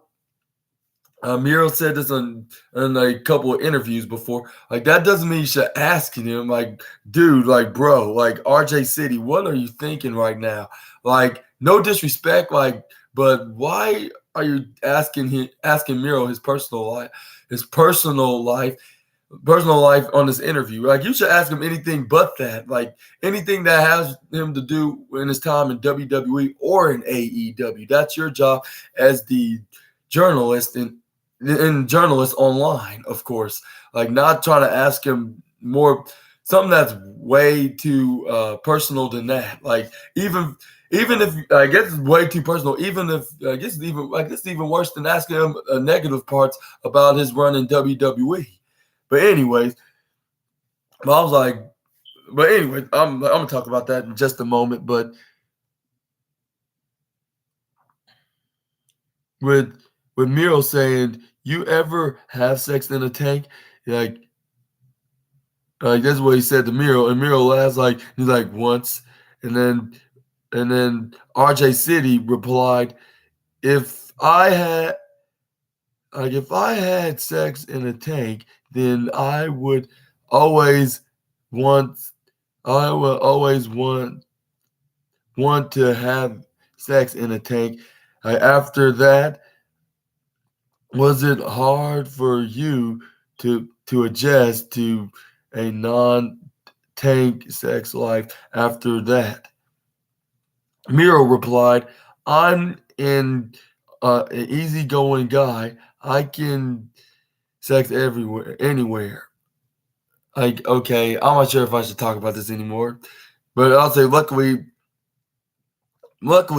Miro said this on a couple of interviews before, like, that doesn't mean you should ask him, like, dude, like, bro, like, RJ City, what are you thinking right now? Like, no disrespect, like, but why are you asking Miro his personal life on this interview? Like, you should ask him anything but that. Like, anything that has him to do in his time in WWE or in AEW. That's your job as the journalist and journalist online, of course. Like, not trying to ask him more something that's way too personal than that. Like, even if I guess it's way too personal, even if I guess it's even worse than asking him negative parts about his run in WWE. But anyways, I was like, I'm gonna talk about that in just a moment. But with Miro saying, "You ever have sex in a tank?" Like that's what he said to Miro, and Miro laughs like he's like, once, and then RJ City replied, if I had sex in a tank, then I would always want want to have sex in a tank. After that, was it hard for you to adjust to a non-tank sex life after that? Miro replied, "I'm an easygoing guy. I can sex everywhere, anywhere." Like, okay, I'm not sure if I should talk about this anymore, but I'll say, luckily,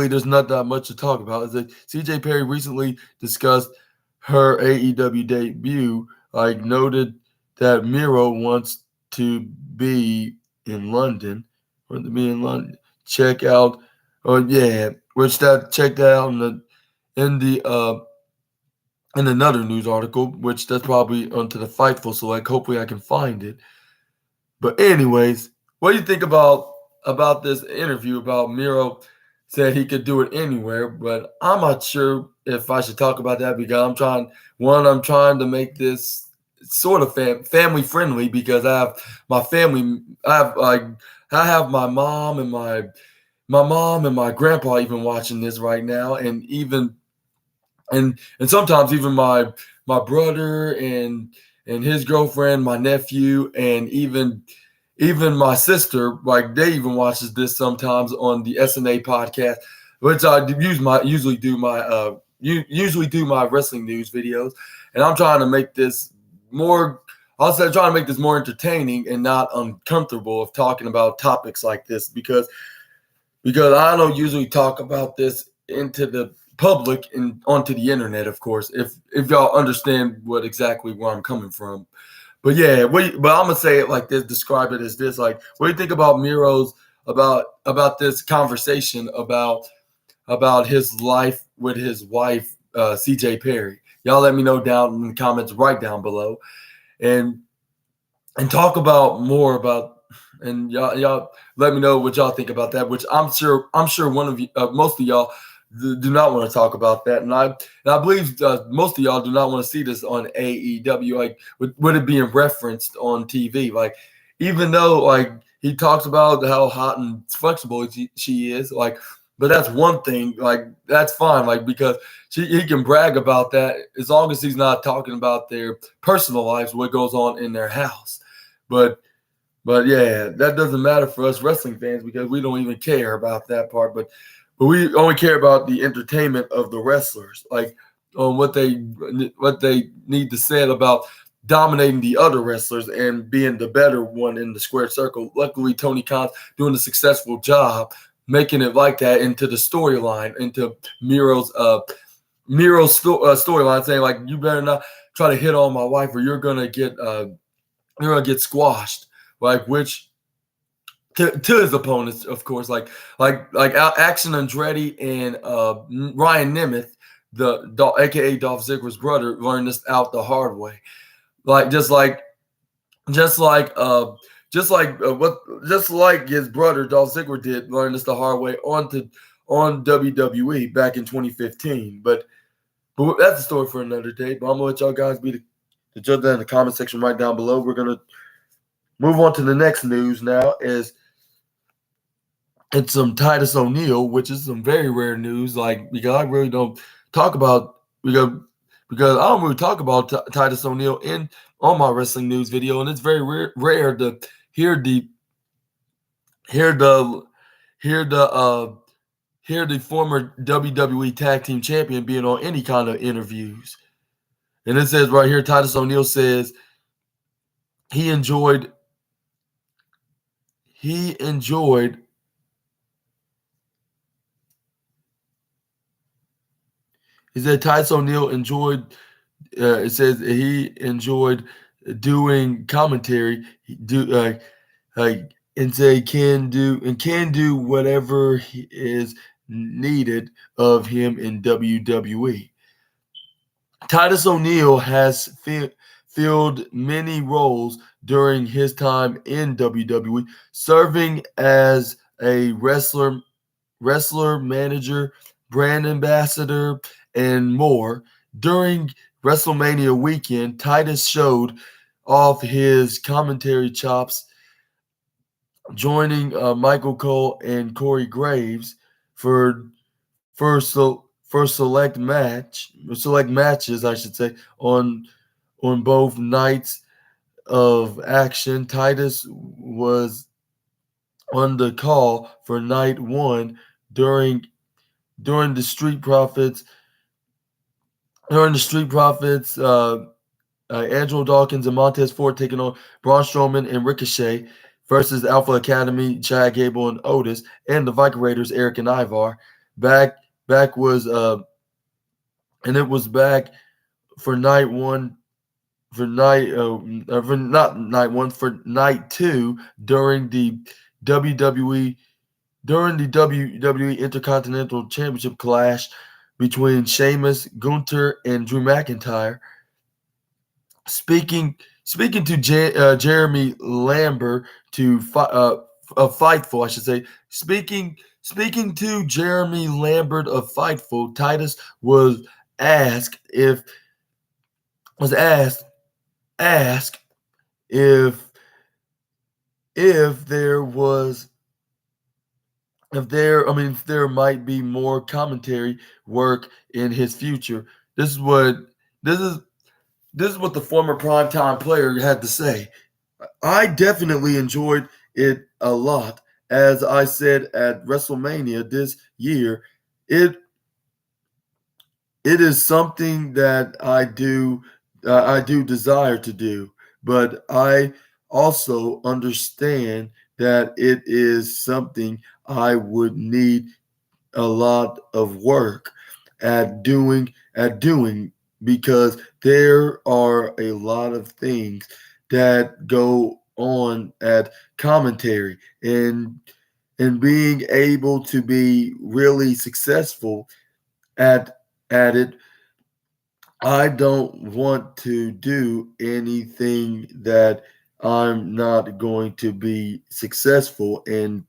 there's not that much to talk about. Is that CJ Perry recently discussed her AEW debut, like, noted that Miro wants to be in London, Check out, check that out in the in another news article, which that's probably onto the Fightful select. Hopefully, I can find it. But anyways, what do you think about this interview about Miro said he could do it anywhere? But I'm not sure if I should talk about that, because I'm trying to make this sort of family friendly, because I have my family. I have my mom and my grandpa even watching this right now, and even and sometimes even my brother and his girlfriend, my nephew, and even my sister, like, they even watches this sometimes on the SNA podcast, which I usually do my wrestling news videos, and I'm trying to make this more. Also, trying to make this more entertaining and not uncomfortable of talking about topics like this, because I don't usually talk about this into the public and onto the internet, of course, if y'all understand exactly where I'm coming from. But yeah, but I'm gonna say it like this, describe it as this: like, what do you think about Miro's about this conversation about his life with his wife, CJ Perry? Y'all let me know down in the comments right down below, and talk about more about, and y'all let me know what y'all think about that, which I'm sure one of you, most of y'all do not want to talk about that, and I believe most of y'all do not want to see this on AEW, like, with it being referenced on TV. Like, even though, like, he talks about how hot and flexible she is, like, but that's one thing, like, that's fine, like, because he can brag about that as long as he's not talking about their personal lives, what goes on in their house. But But yeah, that doesn't matter for us wrestling fans because we don't even care about that part. But we only care about the entertainment of the wrestlers, like on what they need to say about dominating the other wrestlers and being the better one in the squared circle. Luckily, Tony Khan's doing a successful job making it like that into the storyline, into Miro's storyline, saying like, you better not try to hit on my wife or you're gonna get squashed. Like which to his opponents, of course, like Action Andretti and Ryan Nemeth, aka Dolph Ziggler's brother, learned this out the hard way. Like just like uh just like his brother Dolph Ziggler did learn this the hard way on WWE back in 2015. But that's a story for another day. But I'm gonna let y'all guys be the judge that in the comment section right down below. We're gonna move on to the next news now. It's some Titus O'Neil, which is some very rare news. Like because I really don't talk about because I don't really talk about Titus O'Neil on my wrestling news video, and it's very rare to hear the hear the hear the hear the former WWE Tag Team Champion being on any kind of interviews. And it says right here, Titus O'Neil says he enjoyed. He said Titus O'Neil enjoyed. It says he enjoyed doing commentary. And say can do whatever is needed of him in WWE. Titus O'Neil has filled many roles during his time in WWE, serving as a wrestler, manager, brand ambassador, and more. During WrestleMania weekend, Titus showed off his commentary chops, joining Michael Cole and Corey Graves for select matches, I should say, on both nights of action. Titus was on the call for night one during the Street Profits. Angelo Dawkins and Montez Ford taking on Braun Strowman and Ricochet versus Alpha Academy, Chad Gable and Otis, and the Viking Raiders, Eric and Ivar. Back was and it was back for night one. For night two during the WWE Intercontinental Championship clash between Sheamus, Gunther, and Drew McIntyre. Speaking to Jeremy Lambert of Fightful, I should say. Speaking to Jeremy Lambert of Fightful, Titus was asked if if there might be more commentary work in his future. This is what the former primetime player had to say. I definitely enjoyed it a lot. As I said at WrestleMania this year, it is something that I do desire to do, but I also understand that it is something I would need a lot of work at doing because there are a lot of things that go on at commentary, and being able to be really successful at it. I don't want to do anything that I'm not going to be successful and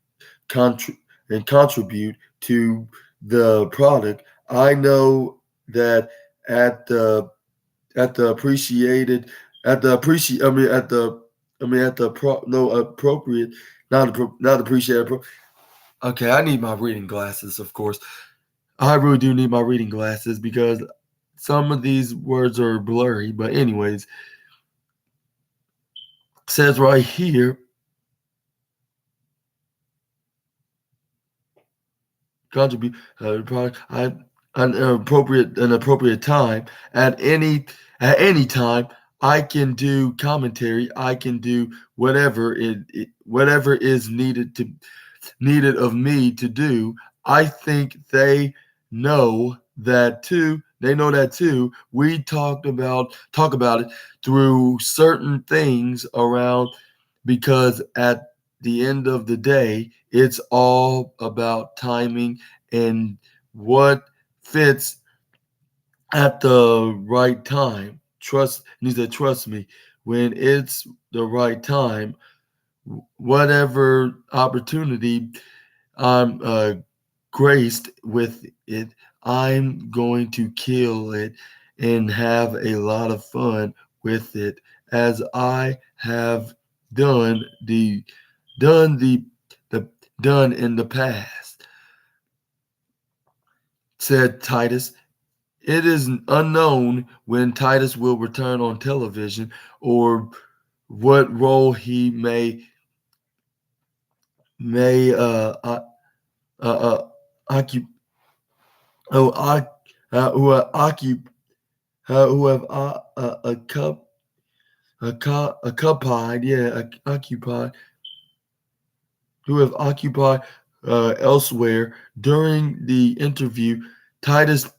contribute to the product. I know that at the appreciated at the appreciate I mean at the no appropriate not appreciated. Okay, I need my reading glasses, of course. I really do need my reading glasses because some of these words are blurry. But anyways, says right here contribute product an appropriate time at any time. I can do commentary. I can do whatever is needed of me to do. I think they know that too. They know that too. We talk about it through certain things around, because at the end of the day, it's all about timing and what fits at the right time. Needs to trust me when it's the right time. Whatever opportunity I'm graced with it, I'm going to kill it and have a lot of fun with it, as I have done the done the done in the past, said Titus. It is unknown when Titus will return on television, or what role he may occupy, who who have occupied, who have occupied elsewhere. During the interview, Titus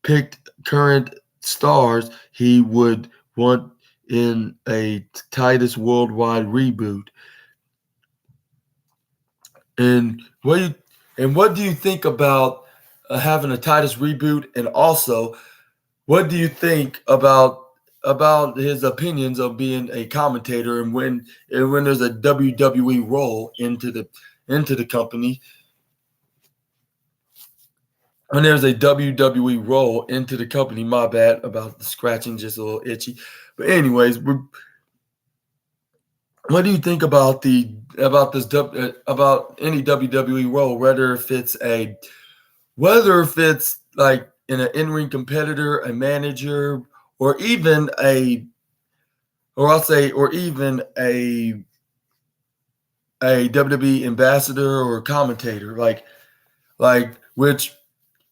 picked current stars he would want in a Titus Worldwide reboot. And what do you think about having a Titus reboot? And also, what do you think about his opinions of being a commentator, and when there's a WWE role into the company? When there's a WWE role into the company, my bad about the scratching, just a little itchy. But anyways, what do you think about about any WWE role, whether if it's like in an in-ring competitor, a manager, or even a WWE ambassador or commentator, like which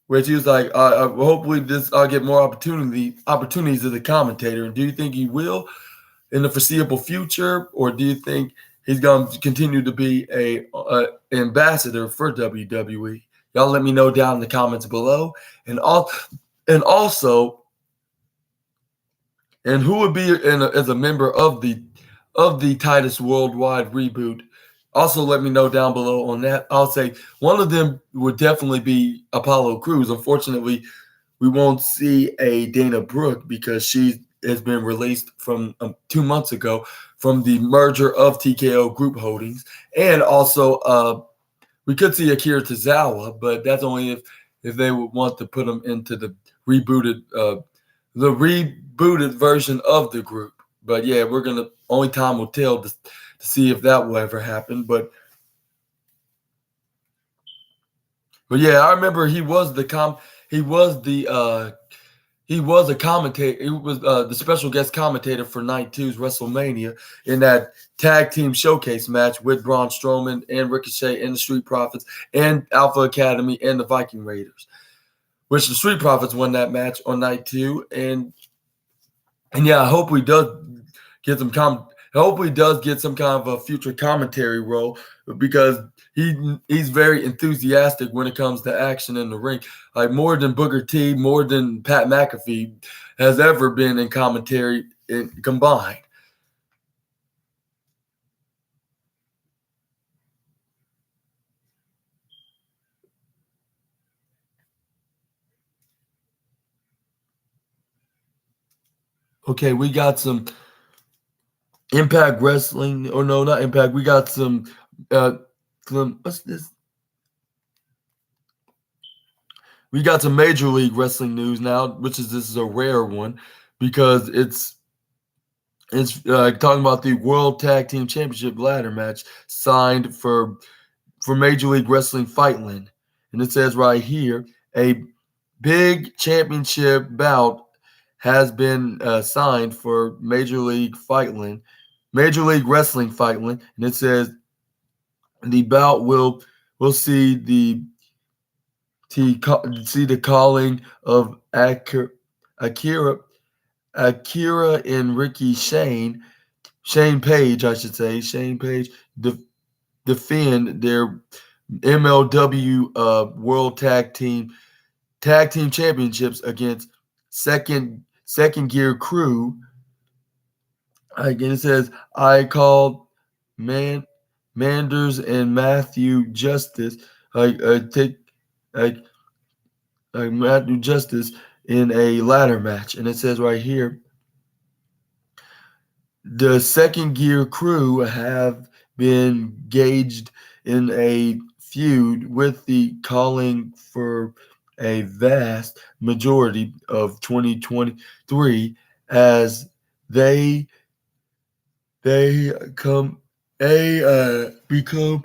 he was like, hopefully I'll get more opportunities as a commentator. Do you think he will in the foreseeable future, or do you think he's going to continue to be a ambassador for WWE? Y'all let me know down in the comments below, and also, and who would be as a member of the Titus Worldwide reboot. Also, let me know down below on that. I'll say one of them would definitely be Apollo Crews. Unfortunately, we won't see a Dana Brooke because she has been released from 2 months ago from the merger of TKO Group Holdings. And also, we could see Akira Tozawa, but that's only if they would want to put him into the rebooted version of the group. But yeah, only time will tell to see if that will ever happen. But yeah, I remember he was a commentator. He was the special guest commentator for Night 2's WrestleMania in that tag team showcase match with Braun Strowman and Ricochet and the Street Profits and Alpha Academy and the Viking Raiders, which the Street Profits won that match on Night 2. And yeah, I hope he does get some kind of a future commentary role, because he's very enthusiastic when it comes to action in the ring. Like more than Booker T, more than Pat McAfee has ever been in commentary combined. Okay, we got some Impact Wrestling, or no, not Impact. We got some what's this? We got some Major League Wrestling news now, this is a rare one, because it's talking about the World Tag Team Championship ladder match signed for Major League Wrestling Fightland. And it says right here, a big championship bout has been signed for Major League Wrestling Fightland. And it says the bout will see the see the calling of Akira, Akira and Ricky Shane Page, I should say, Shane Page, defend their MLW World Tag Team Championships against Second Gear Crew. Again, it says I called Manders and Matthew Justice. Take Matthew Justice in a ladder match, and it says right here, the Second Gear Crew have been engaged in a feud with the calling for a vast majority of 2023 as they come become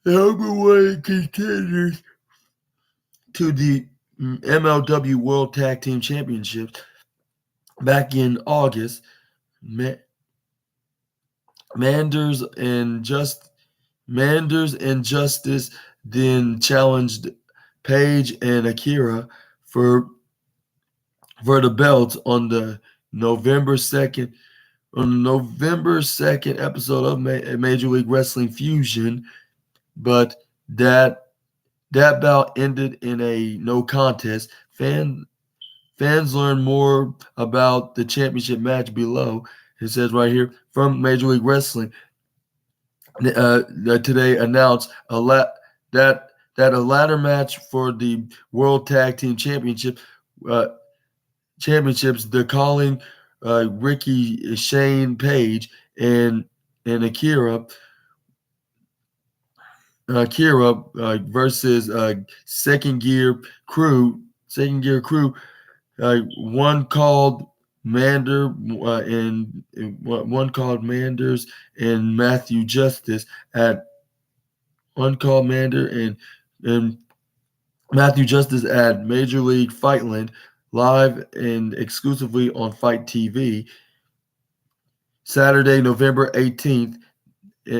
number one contenders to the MLW World Tag Team Championships back in August. Manders and Justice then challenged Page and Akira for the belts on the November 2nd episode of Major League Wrestling Fusion, but that bout ended in a no contest. Fans learn more about the championship match below. It says right here from Major League Wrestling today announced that a ladder match for the World Tag Team Championships, the calling Ricky Shane Page and Akira versus Second Gear Crew. One called one called Manders and Matthew Justice at and Matthew Justice at Major League Fightland live and exclusively on Fight TV Saturday, November 18th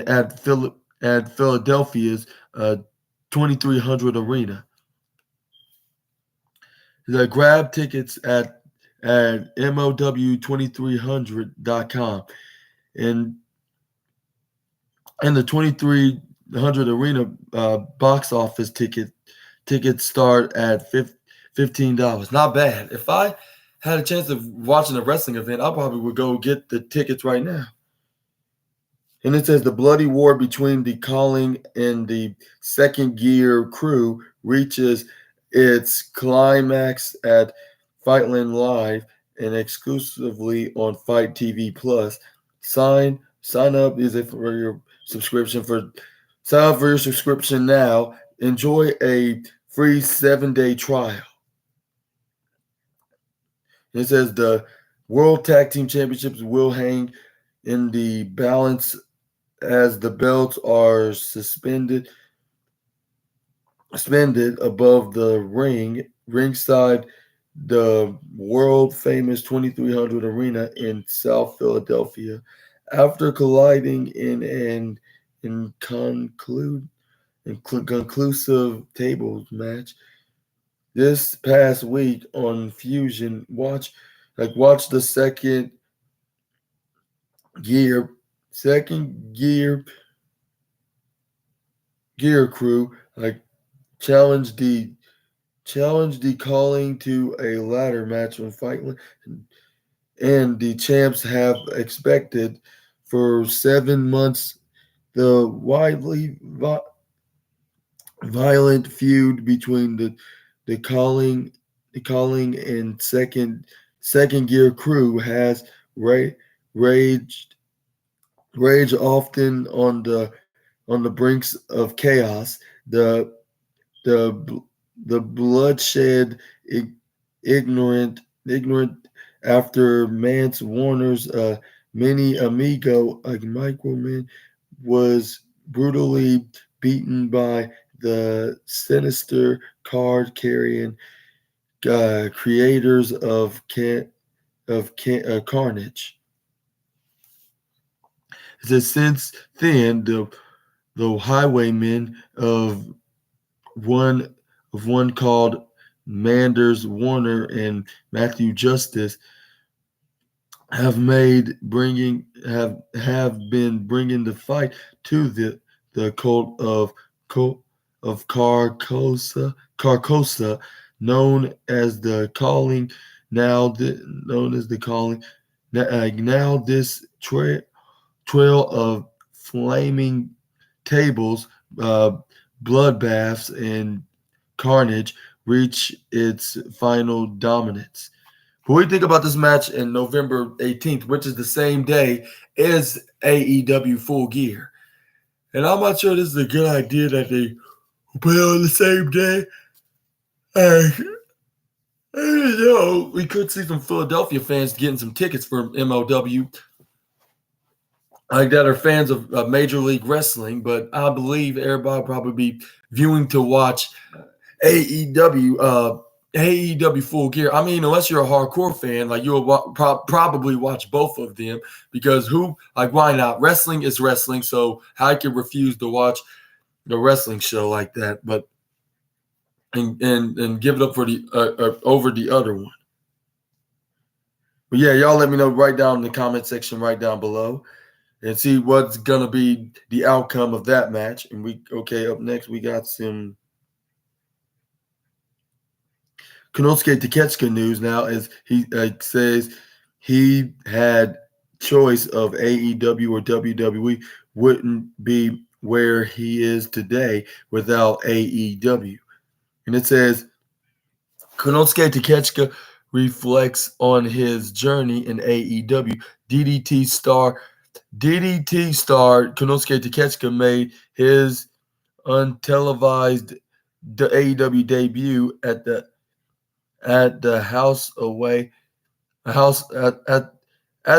at Philadelphia's 2300 Arena. Grab tickets at MOW2300.com. And the 2300 Arena box office tickets start at $15. Not bad. If I had a chance of watching a wrestling event, I probably would go get the tickets right now. And it says the bloody war between the calling and the Second Gear Crew reaches its climax at Fightland Live and exclusively on Fight TV Plus. Sign up for your subscription sign up for your subscription now. Enjoy a free 7-day trial. It says the World Tag Team Championships will hang in the balance as the belts are suspended above the ringside the world famous 2300 Arena in South Philadelphia. After colliding in an conclusive tables match this past week on Fusion, watch the second gear crew challenge the calling to a ladder match on Fightland, and the champs have expected for 7 months the widely violent feud between the calling and second gear crew has raged often on the brinks of chaos. The bloodshed ignorant after Mance Warner's mini amigo Microman was brutally beaten by the sinister card carrying creators of Carnage. It says since then the highwaymen of one of one called Manders Warner and Matthew Justice have been bringing the fight to the cult of Carcosa, known as the Calling. Known as the Calling. Now this trail of flaming tables, uh, bloodbaths, and carnage reach its final dominance. What do you think about this match in November 18th, which is the same day as AEW Full Gear? And I'm not sure this is a good idea that they play on the same day. We could see some Philadelphia fans getting some tickets for MLW, like that are fans of Major League Wrestling, but I believe everybody will probably be viewing to watch AEW AEW Full Gear. I mean, unless you're a hardcore fan, like you'll probably watch both of them, because why not? Wrestling is wrestling, so how could refuse to watch the wrestling show like that? But and give it up for the over the other one. But yeah, y'all let me know right down in the comment section right down below and see what's gonna be the outcome of that match. And up next we got some Konosuke Takeshita news now, as he says he had choice of AEW or WWE, wouldn't be where he is today without AEW. And it says Konosuke Takeshita reflects on his journey in AEW. DDT star Konosuke Takeshita made his untelevised AEW debut at the house away house at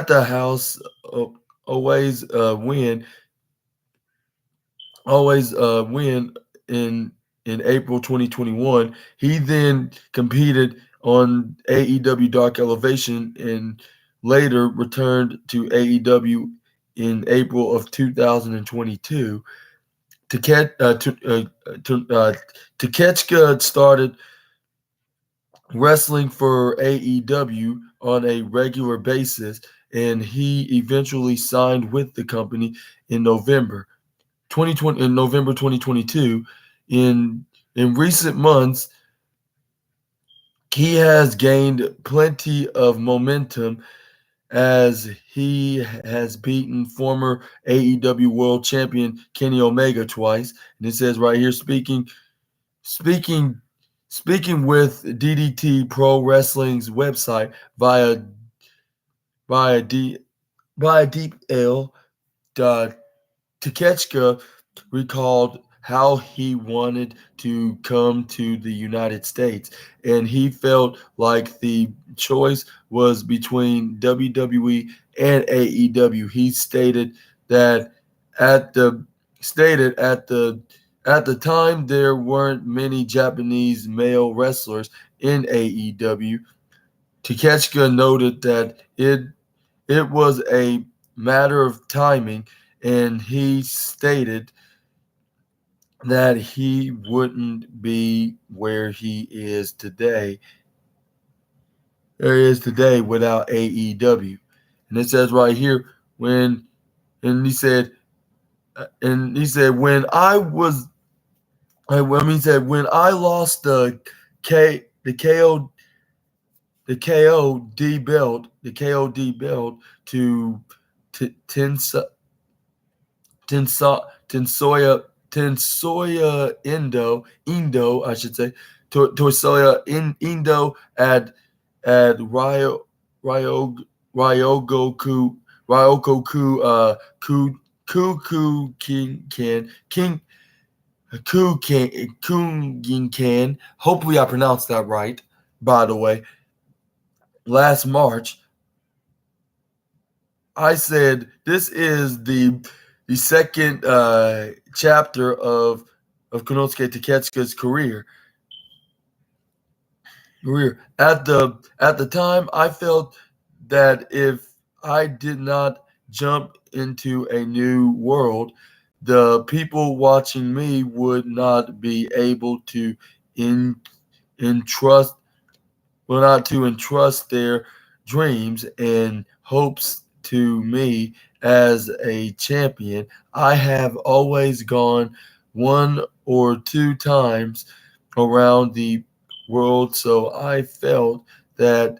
the house always win in April 2021. He then competed on AEW Dark Elevation and later returned to AEW in April of 2022. Takeshita started wrestling for AEW on a regular basis, and he eventually signed with the company in November 2022. In recent months, he has gained plenty of momentum as he has beaten former AEW World Champion Kenny Omega twice. And it says right here, speaking with DDT Pro Wrestling's website via Deep L. Takeshita recalled how he wanted to come to the United States, and he felt like the choice was between WWE and AEW. He stated that at the time there weren't many Japanese male wrestlers in AEW. Takeshita noted that it was a matter of timing, and he stated that he wouldn't be where he is today. Without AEW. And it says right here when he said when I lost the KOD belt to Tensoya Indo, I should say, Tosoya Indo at Ryogoku Kungin. Hopefully I pronounced that right, by the way. Last March, I said this is the second chapter of Konosuke Takeshita's career. At the time, I felt that if I did not jump into a new world, the people watching me would not be able to in entrust not to entrust their dreams and hopes to me as a champion. I have always gone one or two times around the world, so I felt that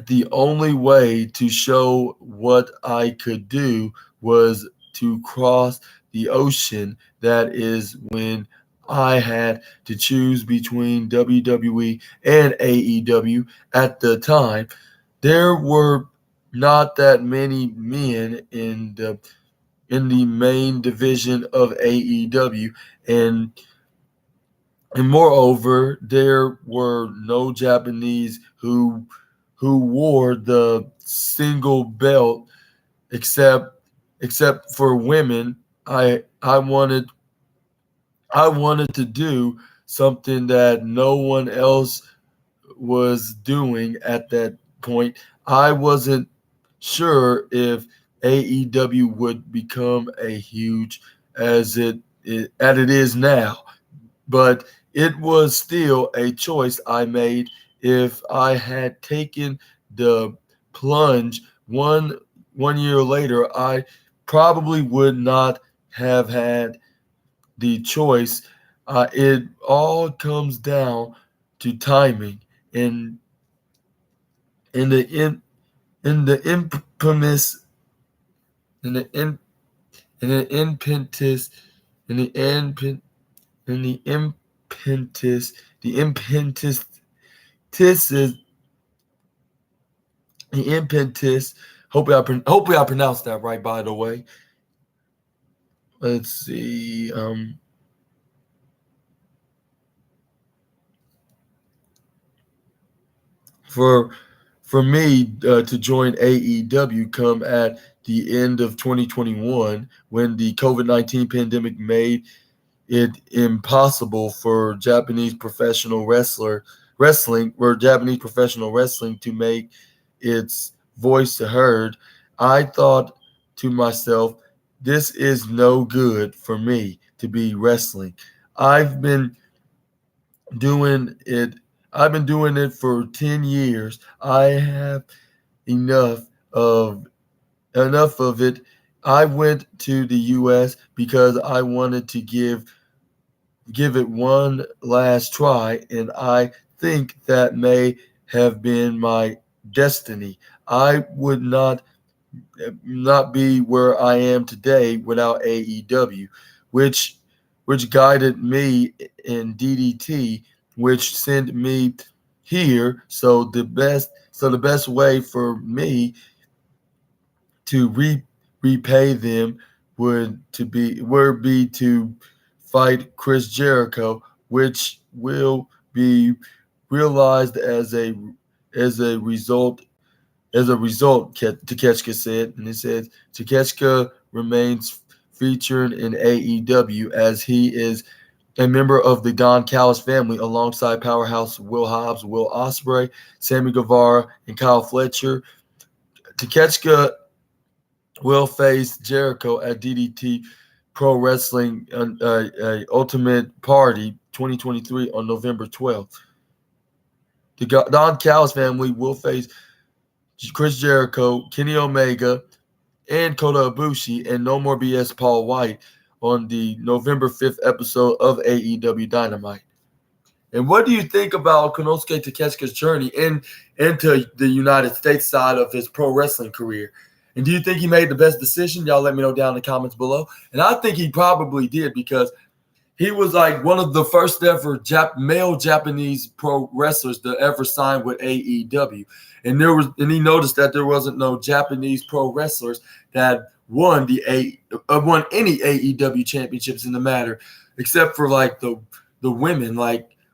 the only way to show what I could do was to cross the ocean. That is when I had to choose between WWE and AEW at the time. There were not that many men in the main division of AEW, and moreover, there were no Japanese who wore the single belt except for women. I wanted to do something that no one else was doing at that point. I wasn't sure if AEW would become a huge as it is now, but it was still a choice I made. If I had taken the plunge one year later, I probably would not have had the choice. It all comes down to timing, and in the in the infamous in the in in the impetus in the impen, in the impetus the impetus is the impetus. Hopefully I pronounced that right. By the way, let's see. For me to join AEW come at the end of 2021 when the COVID-19 pandemic made it impossible for Japanese professional wrestling to make its voice heard. I thought to myself, this is no good for me to be wrestling. I've been doing it I've been doing it for 10 years. I have enough of it. I went to the US because I wanted to give it one last try, and I think that may have been my destiny. I would not be where I am today without AEW, which guided me in DDT, which sent me here. So the best way for me to repay them would be to fight Chris Jericho, which will be realized as a result Takeshka said, and it says Takeshka remains featured in AEW as he is a member of the Don Callis family alongside powerhouse Will Hobbs, Will Ospreay, Sammy Guevara, and Kyle Fletcher. Takeshka will face Jericho at DDT Pro Wrestling Ultimate Party 2023 on November 12th. The Don Callis family will face Chris Jericho, Kenny Omega, and Kota Ibushi, and No More BS Paul White on the November 5th episode of AEW Dynamite. And what do you think about Konosuke Takeshita's journey into the United States side of his pro wrestling career? And do you think he made the best decision? Y'all let me know down in the comments below. And I think he probably did, because he was like one of the first ever male Japanese pro wrestlers to ever sign with AEW. And he noticed that there wasn't no Japanese pro wrestlers that won won any AEW championships in the matter, except for like the women,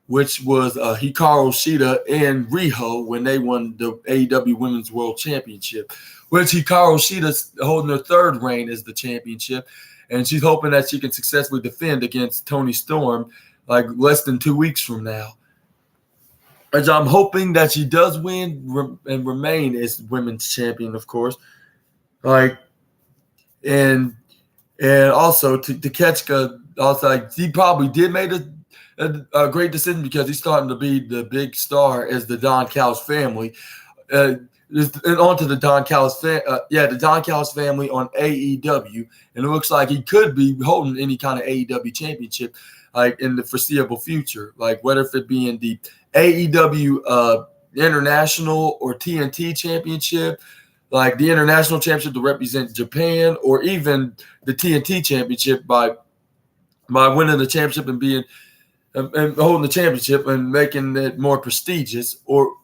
which was Hikaru Shida and Riho when they won the AEW Women's World Championship, which Hikaru Shida's holding her third reign as the championship. And she's hoping that she can successfully defend against Toni Storm like less than 2 weeks from now. And I'm hoping that she does win and remain as women's champion, of course. And also to Takeshita, also he probably did make a great decision because he's starting to be the big star as the Don Callis family. And on to the Don Callis, the Don Callis family on AEW, and it looks like he could be holding any kind of AEW championship, like in the foreseeable future, like whether if it be in the AEW International or TNT Championship, like the International Championship to represent Japan, or even the TNT Championship by winning the championship and being and holding the championship and making it more prestigious, or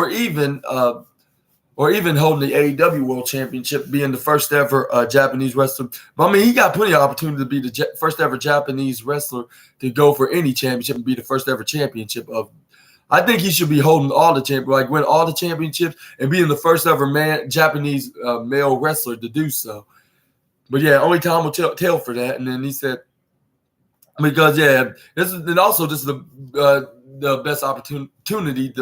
even holding the AEW World Championship, being the first ever Japanese wrestler. But I mean, he got plenty of opportunity to be the first ever Japanese wrestler to go for any championship and be the first ever championship of. I think he should be holding all the win all the championships and being the first ever Japanese male wrestler to do so. But yeah, only time will tell for that. And then he said, because this is the best opportunity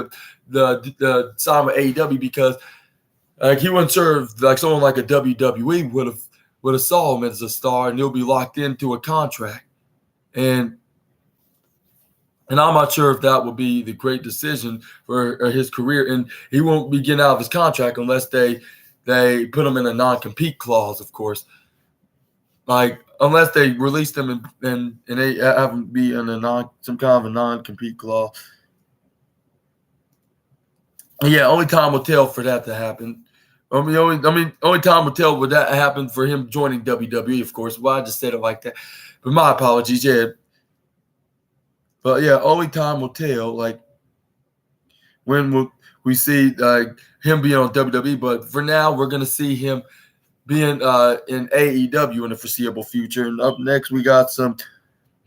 the sign with AEW, because he wasn't sure if someone like a WWE would have saw him as a star and he'll be locked into a contract. And I'm not sure if that would be the great decision for his career. And he won't be getting out of his contract unless they put him in a non-compete clause, of course. Like, unless they release him and they have him be in some kind of a non-compete clause. Yeah, only time will tell for that to happen. Only time will tell would that happen for him joining WWE, of course. Well, I just said it like that. But my apologies, yeah. But yeah, only time will tell, like, when we see him being on WWE. But for now, we're going to see him being in AEW in the foreseeable future. And up next, we got some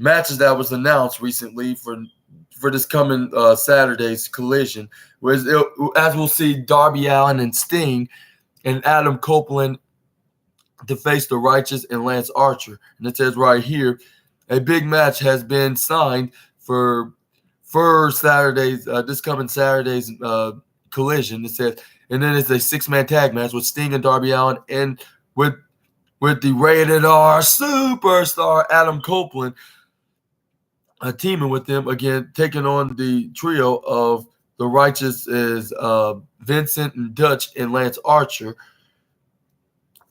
matches that was announced recently for this coming Saturday's Collision. As we'll see, Darby Allin and Sting and Adam Copeland to face the Righteous and Lance Archer. And it says right here, a big match has been signed for Saturday's this coming Saturday's Collision. It says, and then it's a 6-man tag match with Sting and Darby Allin, and with the rated R superstar Adam Copeland teaming with them again, taking on the trio of the Righteous is Vincent and Dutch and Lance Archer.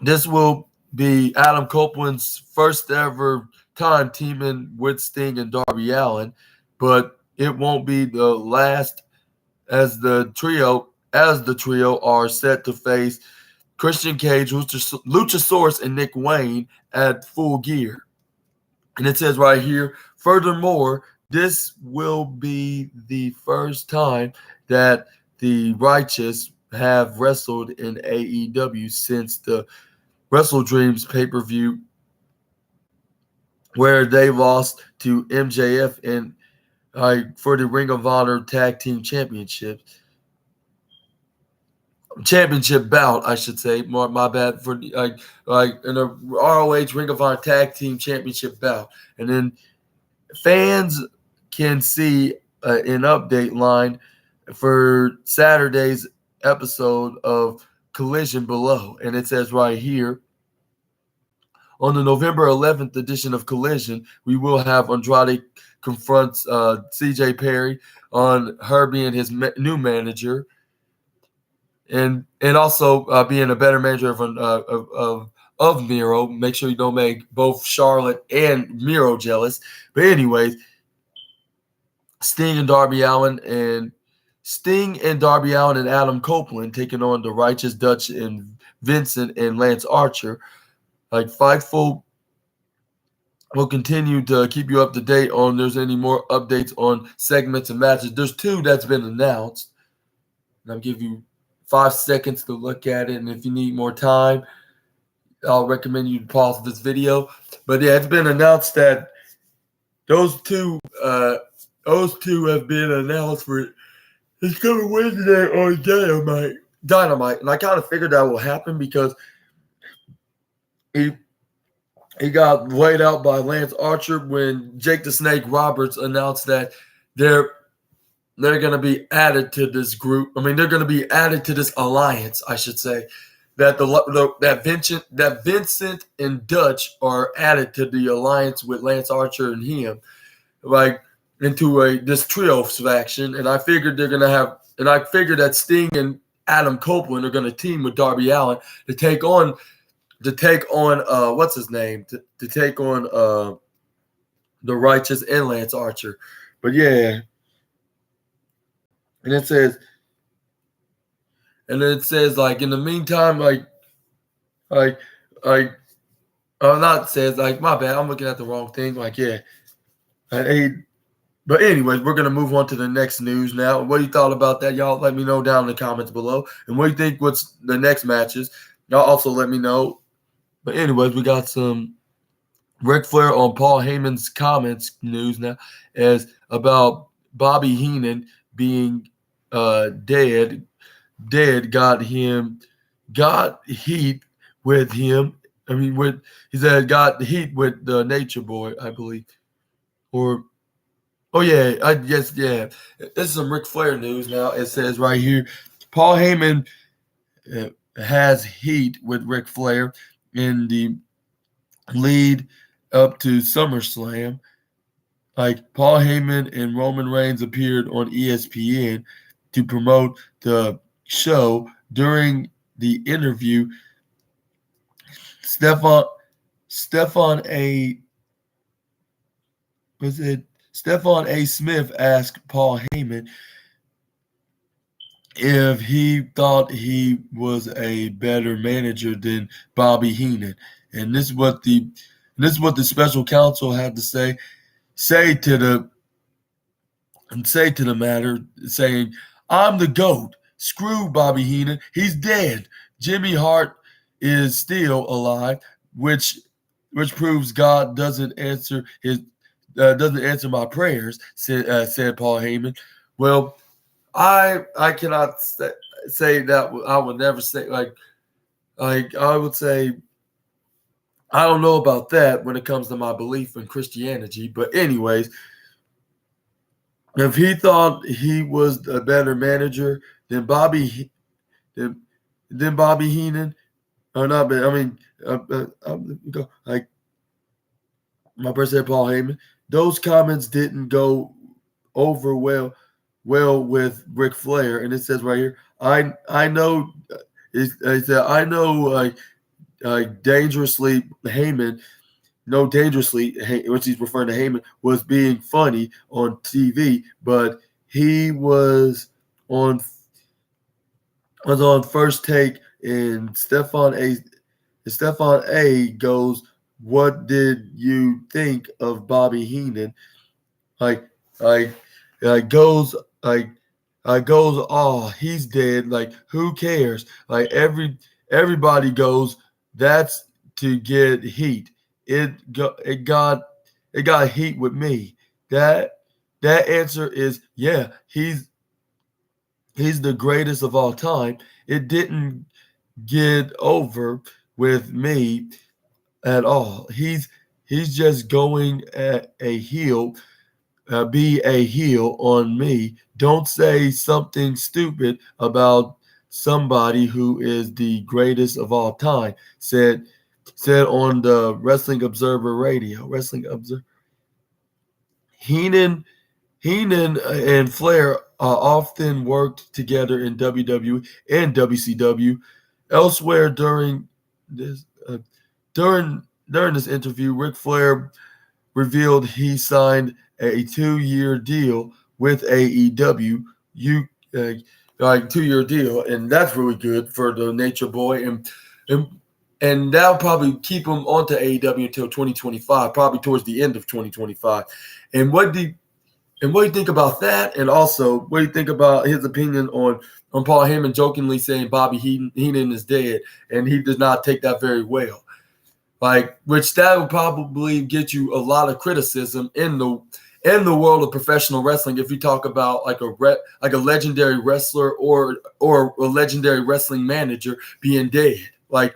This will be Adam Copeland's first ever time teaming with Sting and Darby Allin, but it won't be the last, as the trio are set to face Christian Cage, Luchasaurus, and Nick Wayne at Full Gear. And it says right here, furthermore, this will be the first time that the Righteous have wrestled in AEW since the Wrestle Dreams pay-per-view, where they lost to MJF for the Ring of Honor Tag Team Championship bout, I should say. My bad, for in a ROH Ring of Honor Tag Team Championship bout. And then fans can see an update line for Saturday's episode of Collision below. And it says right here, on the November 11th edition of Collision, we will have Andrade confronts CJ Perry on her being his new manager, and also being a better manager of Miro. Make sure you don't make both Charlotte and Miro jealous. But anyways, Sting and Darby Allin and Adam Copeland taking on the Righteous, Dutch and Vincent and Lance Archer. Like, Fightful will continue to keep you up to date on there's any more updates on segments and matches. There's 2 that's been announced. And I'll give you 5 seconds to look at it. And if you need more time, I'll recommend you pause this video. But yeah, it's been announced that those two have been announced for it's coming Wednesday on Dynamite. And I kind of figured that will happen because he got laid out by Lance Archer when Jake the Snake Roberts announced that they're going to be added to this group. I mean, they're going to be added to this alliance, I should say. That Vincent and Dutch are added to the alliance with Lance Archer and him. Like, into this trios faction, and I figured that Sting and Adam Copeland are going to team with Darby Allin to take on what's his name, to take on the Righteous and Lance Archer. But yeah, and it says like, in the meantime, not says, like, my bad, I'm looking at the wrong thing. Like, yeah, but anyways, we're gonna move on to the next news now. What you thought about that, y'all? Let me know down in the comments below. And what you think? What's the next matches? Y'all also let me know. But anyways, we got some Ric Flair on Paul Heyman's comments news now, as about Bobby Heenan being dead. Got heat with him. I mean, he said got heat with the Nature Boy, I believe. Or, oh yeah, I guess, yeah. This is some Ric Flair news now. It says right here, Paul Heyman has heat with Ric Flair in the lead up to SummerSlam. Like, Paul Heyman and Roman Reigns appeared on ESPN to promote the show. During the interview, Stefan A. Smith asked Paul Heyman if he thought he was a better manager than Bobby Heenan, and this is what the special counsel had to say to the matter, saying, "I'm the GOAT. Screw Bobby Heenan. He's dead. Jimmy Hart is still alive," which proves God doesn't answer my prayers, said Paul Heyman. Well, I cannot say that. I would never say, like I would say, I don't know about that when it comes to my belief in Christianity. But anyways, if he thought he was a better manager than Bobby Heenan, or not, but I mean, like my person said, Paul Heyman, those comments didn't go over well with Ric Flair. And it says right here, I know, it said, I know, dangerously Heyman. No, dangerously, which he's referring to Heyman, was being funny on TV, but he was on First Take, and Stefan A goes, "What did you think of Bobby Heenan?" Goes, "Oh, he's dead. Like, who cares?" Like, everybody goes, "That's to get heat. It got heat with me." That answer is, yeah, he's the greatest of all time. It didn't get over with me at all. He's just going at a heel, be a heel on me. Don't say something stupid about somebody who is the greatest of all time, said on the Wrestling Observer Radio. Heenan and Flair often worked together in WWE and WCW. Elsewhere during this interview, Ric Flair revealed he signed a 2-year deal with AEW. 2-year deal, and that's really good for the Nature Boy, and that'll probably keep him onto AEW until 2025, probably towards the end of 2025. And what do you think about that? And also, what do you think about his opinion on Paul Heyman jokingly saying Bobby Heenan is dead, and he does not take that very well? Like, which that would probably get you a lot of criticism in the world of professional wrestling if you talk about like a legendary wrestler or a legendary wrestling manager being dead. Like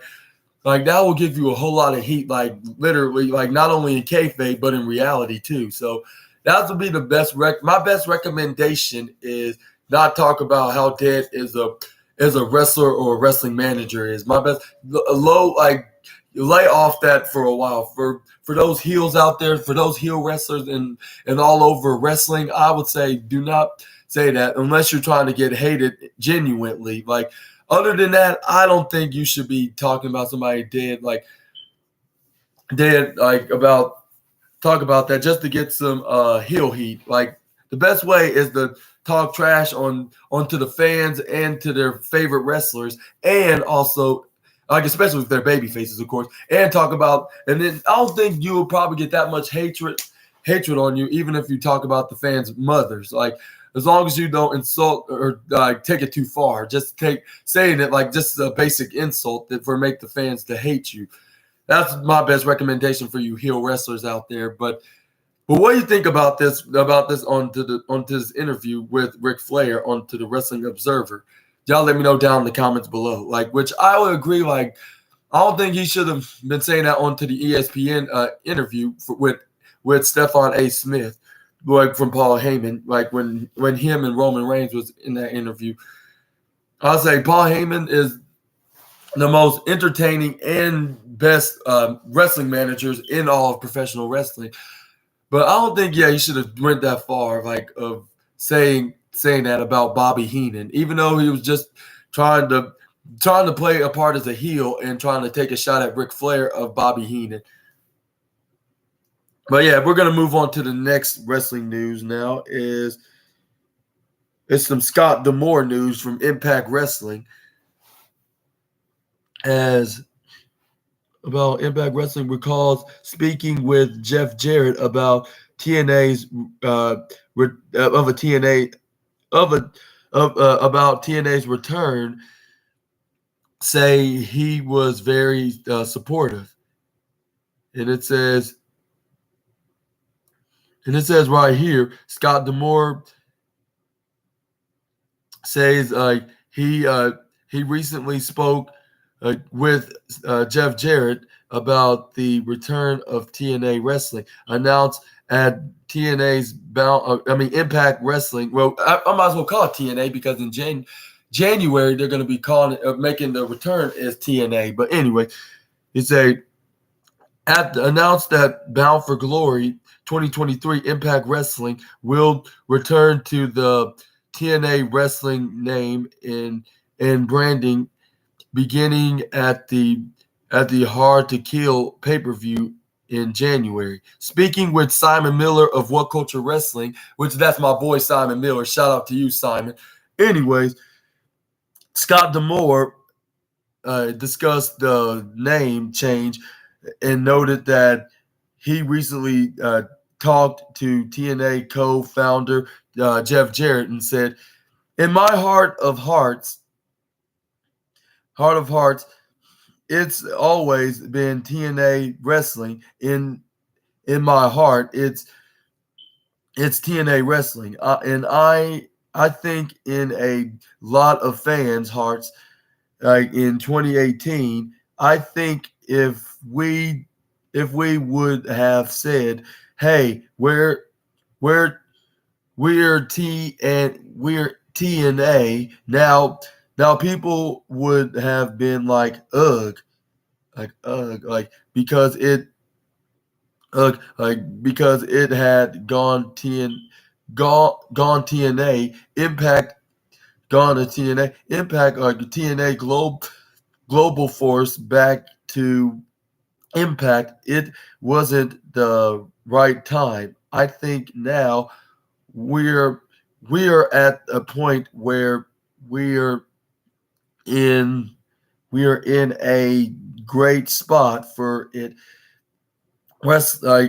that will give you a whole lot of heat, like literally, like not only in kayfabe but in reality too. So that would be the best. My best recommendation is not talk about how dead is a wrestler or a wrestling manager is. My best lay off that for a while. For those heels out there, for those heel wrestlers and all over wrestling, I would say do not say that unless you're trying to get hated genuinely. Like, other than that, I don't think you should be talking about somebody dead about talk about that just to get some heel heat. Like, the best way is to talk trash onto the fans and to their favorite wrestlers, and also especially with their baby faces, of course, and talk about. And then I don't think you will probably get that much hatred on you, even if you talk about the fans' mothers. Like, as long as you don't insult or take it too far, just saying it like just a basic insult that for make the fans to hate you. That's my best recommendation for you heel wrestlers out there. But what do you think about this? Onto this interview with Ric Flair onto the Wrestling Observer? Y'all let me know down in the comments below. Like, which I would agree. Like, I don't think he should have been saying that onto the ESPN interview with Stephon A. Smith, like from Paul Heyman. Like when him and Roman Reigns was in that interview, I'll say Paul Heyman is the most entertaining and best wrestling managers in all of professional wrestling. But I don't think, he should have went that far, like, of saying that about Bobby Heenan, even though he was just trying to play a part as a heel and trying to take a shot at Ric Flair of Bobby Heenan. But yeah, we're gonna move on to the next wrestling news now. It's some Scott D'Amore news from Impact Wrestling. As about Impact Wrestling recalls speaking with Jeff Jarrett about TNA's about TNA's return, say he was very supportive, and it says right here, Scott D'Amore says he recently spoke with Jeff Jarrett about the return of TNA Wrestling, announced at TNA's Impact Wrestling. Well, I might as well call it TNA because in January they're going to be calling it, making the return as TNA. But anyway, it's announced that Bound for Glory 2023 Impact Wrestling will return to the TNA Wrestling name and branding, beginning at the Hard to Kill pay-per-view in January. Speaking with Simon Miller of What Culture Wrestling, which that's my boy Simon Miller. Shout out to you, Simon. Anyways, Scott D'Amore discussed the name change and noted that he recently talked to TNA co-founder Jeff Jarrett and said, "In my heart of hearts, it's always been TNA Wrestling. In my heart, it's TNA Wrestling, and I think in a lot of fans' hearts, like in 2018, I think if we would have said, hey, we're TNA now people would have been like, ugh, because it had gone TNA Impact, gone to TNA Impact, TNA Global Force back to Impact. It wasn't the right time. I think now we're at a point where we're in a great spot for it. I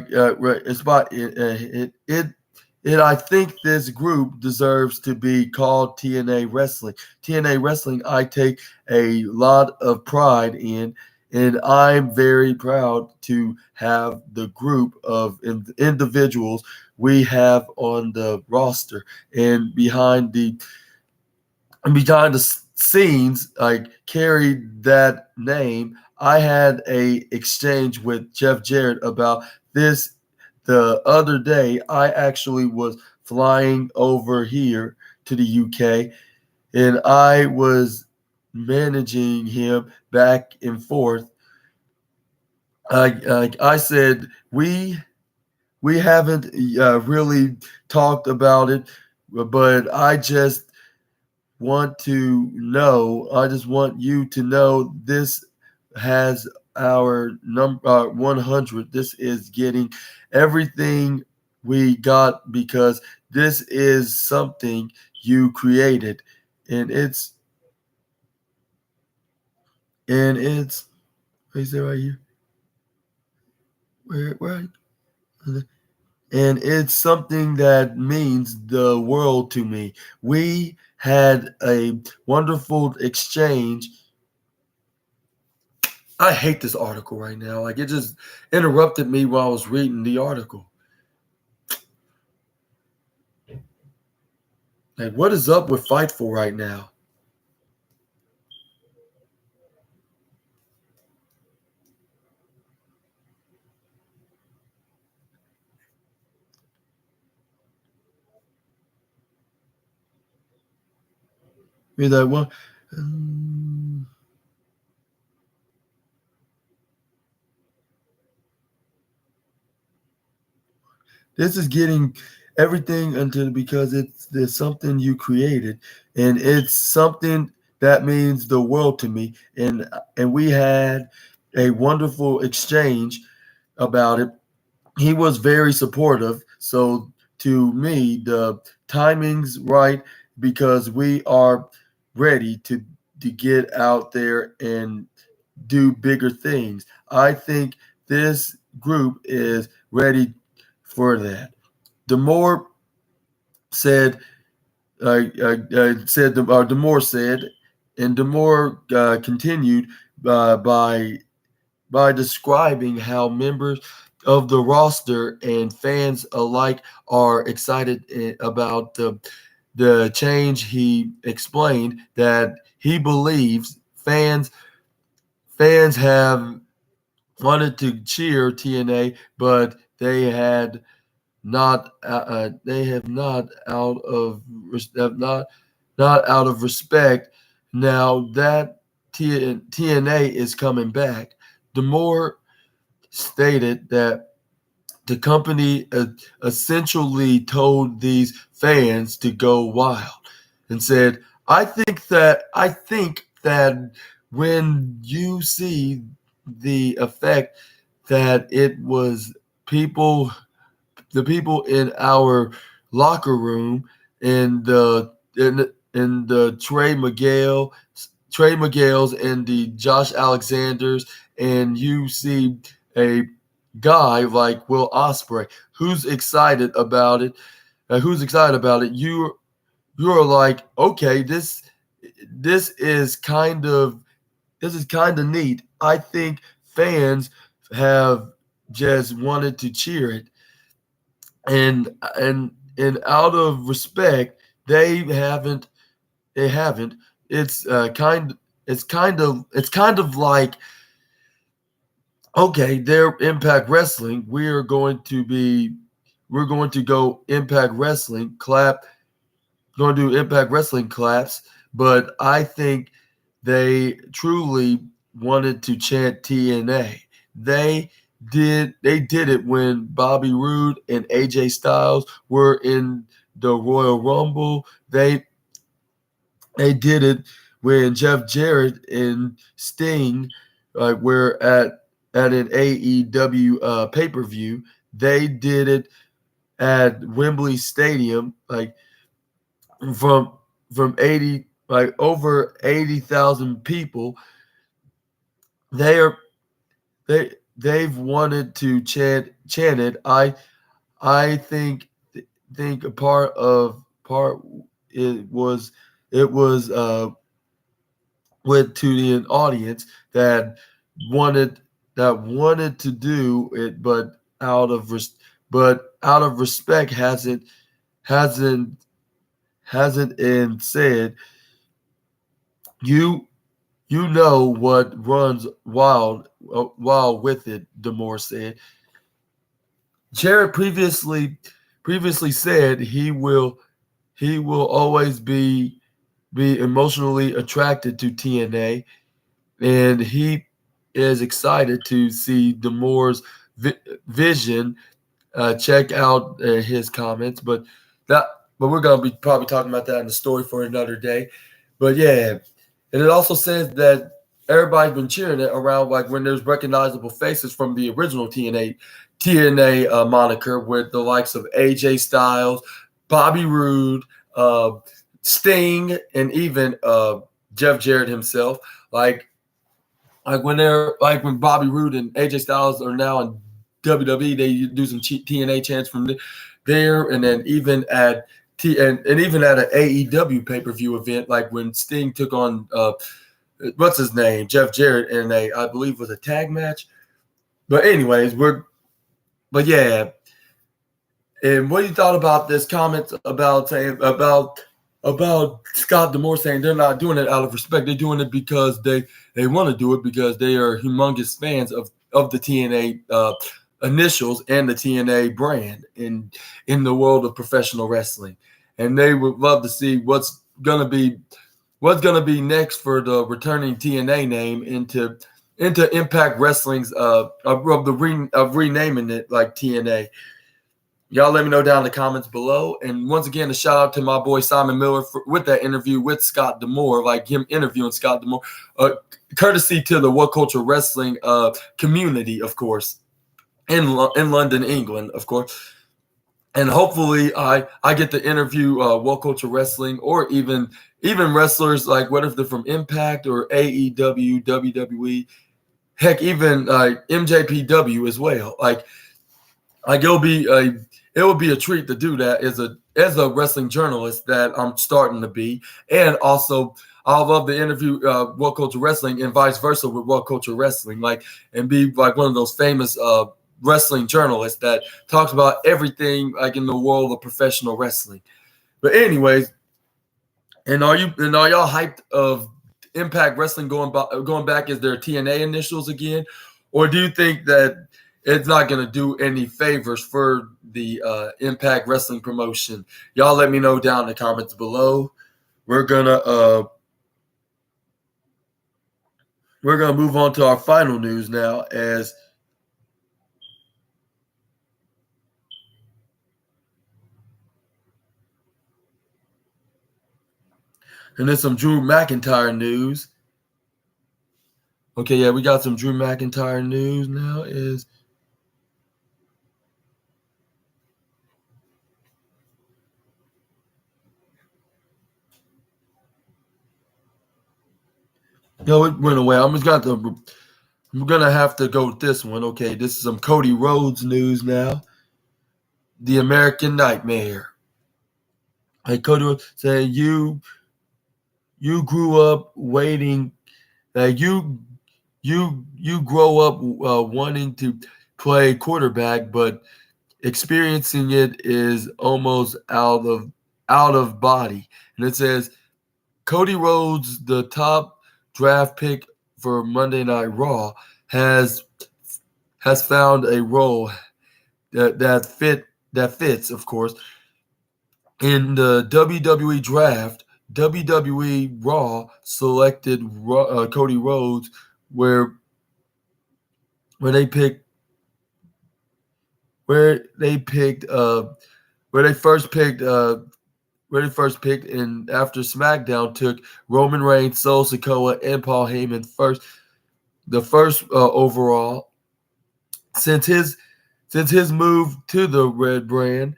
think this group deserves to be called TNA Wrestling. TNA Wrestling, I take a lot of pride in, and I'm very proud to have the group of individuals we have on the roster and behind the scenes, carried that name. I had a exchange with Jeff Jarrett about this the other day. I actually was flying over here to the UK, and I was managing him back and forth like I said, we haven't really talked about it, but I just want to know. I just want you to know this has our number 100. This is getting everything we got because this is something you created, and it's is it right here? Where and it's something that means the world to me. We had a wonderful exchange. I hate this article right now. Like, it just interrupted me while I was reading the article. Like, what is up with Fightful right now? Be like, well, this is getting everything until because there's something you created, and it's something that means the world to me. And we had a wonderful exchange about it. He was very supportive. So to me, the timing's right because we are ready to get out there and do bigger things. I think this group is ready for that. Demore said, Demore said, and Demore continued by describing how members of the roster and fans alike are excited about the change. He explained that he believes fans have wanted to cheer TNA, but they have not not out of respect. Now that TNA is coming back, Demore stated that the company essentially told these fans to go wild and said, I think that when you see the effect that it was people the people in our locker room in the Trey Miguel's and the Josh Alexanders, and you see a guy like Will Ospreay who's excited about it. You're like, okay, this is kind of neat. I think fans have just wanted to cheer it, and out of respect, they haven't. It's kind of like, okay, they're Impact Wrestling. We're going to go Impact Wrestling clap. Going to do Impact Wrestling claps, but I think they truly wanted to chant TNA. They they did it when Bobby Roode and AJ Styles were in the Royal Rumble. They did it when Jeff Jarrett and Sting were at an AEW pay-per-view. They did it at Wembley Stadium, like from 80, like over 80,000 people. They are they've wanted to chant it. I think a part it was went to the audience wanted wanted to do it, but out of respect hasn't and said, you know what runs wild with it. Demore said. Jarrett previously said he will always be emotionally attracted to TNA, and is excited to see Damore's vision. Check out his comments, but we're gonna be probably talking about that in the story for another day. But yeah, and it also says that everybody's been cheering it around like when there's recognizable faces from the original TNA moniker with the likes of AJ Styles, Bobby Roode, Sting, and even Jeff Jarrett himself. Like when Bobby Roode and AJ Styles are now in WWE, they do some TNA chants from there, and then even at even at an AEW pay-per-view event, like when Sting took on what's his name, Jeff Jarrett, in I believe was a tag match. But anyways, but yeah. And what you thought about this comment about Scott D'Amore saying they're not doing it out of respect. They're doing it because they want to do it because they are humongous fans of the TNA initials and the TNA brand in the world of professional wrestling. And they would love to see what's gonna be next for the returning TNA name into Impact Wrestling's of renaming it like TNA. Y'all let me know down in the comments below. And once again, a shout out to my boy Simon Miller with that interview with Scott D'Amore, like him interviewing Scott D'Amore, courtesy to the What Culture Wrestling community, of course, in London, England, of course. And hopefully I get to interview What Culture Wrestling or even wrestlers like what if they're from Impact or AEW, WWE, heck, even MJPW as well. Like it will be a treat to do that as a wrestling journalist that I'm starting to be, and also I love to interview What Culture Wrestling and vice versa with What Culture Wrestling, and be like one of those famous wrestling journalists that talks about everything like in the world of professional wrestling. But anyways, and are y'all hyped of Impact Wrestling going back as their TNA initials again, or do you think that it's not going to do any favors for the Impact Wrestling promotion? Y'all let me know down in the comments below. We're gonna move on to our final news now, and then some Drew McIntyre news. Okay, yeah, we got some Drew McIntyre news now. No, it went away. I'm gonna have to go with this one. Okay, this is some Cody Rhodes news now. The American Nightmare. Hey, Cody Rhodes saying you grew up waiting, you grow up wanting to play quarterback, but experiencing it is almost out of body. And it says Cody Rhodes, the top draft pick for Monday Night Raw, has found a role that fits, of course, in the WWE draft. WWE Raw selected Cody Rhodes where they first picked and after SmackDown took Roman Reigns, Solo Sikoa, and Paul Heyman the first overall. Since his move to the Red brand,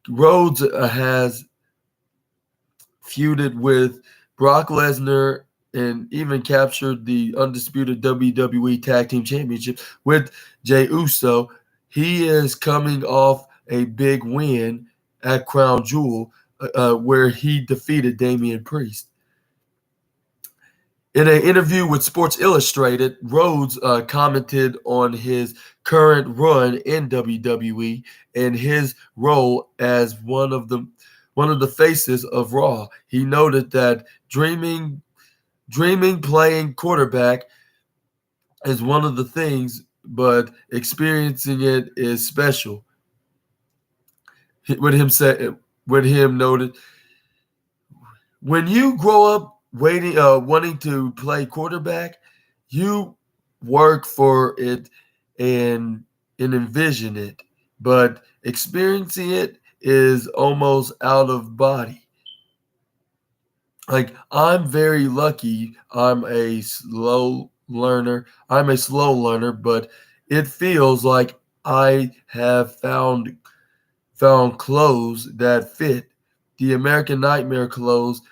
Rhodes has feuded with Brock Lesnar and even captured the undisputed WWE Tag Team Championship with Jey Uso. He is coming off a big win at Crown Jewel, where he defeated Damian Priest. In an interview with Sports Illustrated, Rhodes commented on his current run in WWE and his role as one of the faces of Raw. He noted that dreaming playing quarterback is one of the things, but experiencing it is special. With him noted, when you grow up wanting to play quarterback, you work for it and envision it, but experiencing it is almost out of body. Like, I'm very lucky. I'm a slow learner. But it feels like I have found clothes that fit. The American Nightmare clothes,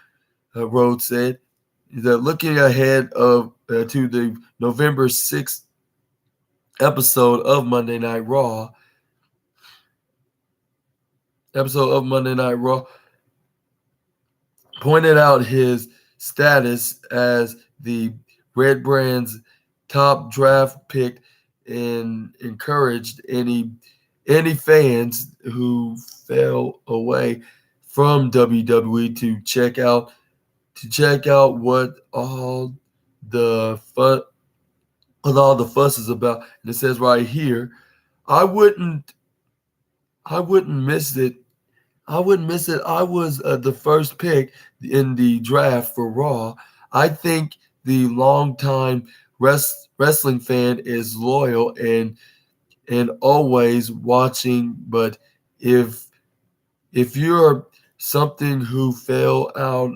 Rhodes said, that looking ahead to the November 6th episode of Monday Night Raw, pointed out his status as the Red Brand's top draft pick and encouraged any fans who fell away from WWE to check out what all the fuss is about. And it says right here, I wouldn't miss it. I was the first pick in the draft for Raw. I think the longtime wrestling fan is loyal and always watching. But if you're something who fell out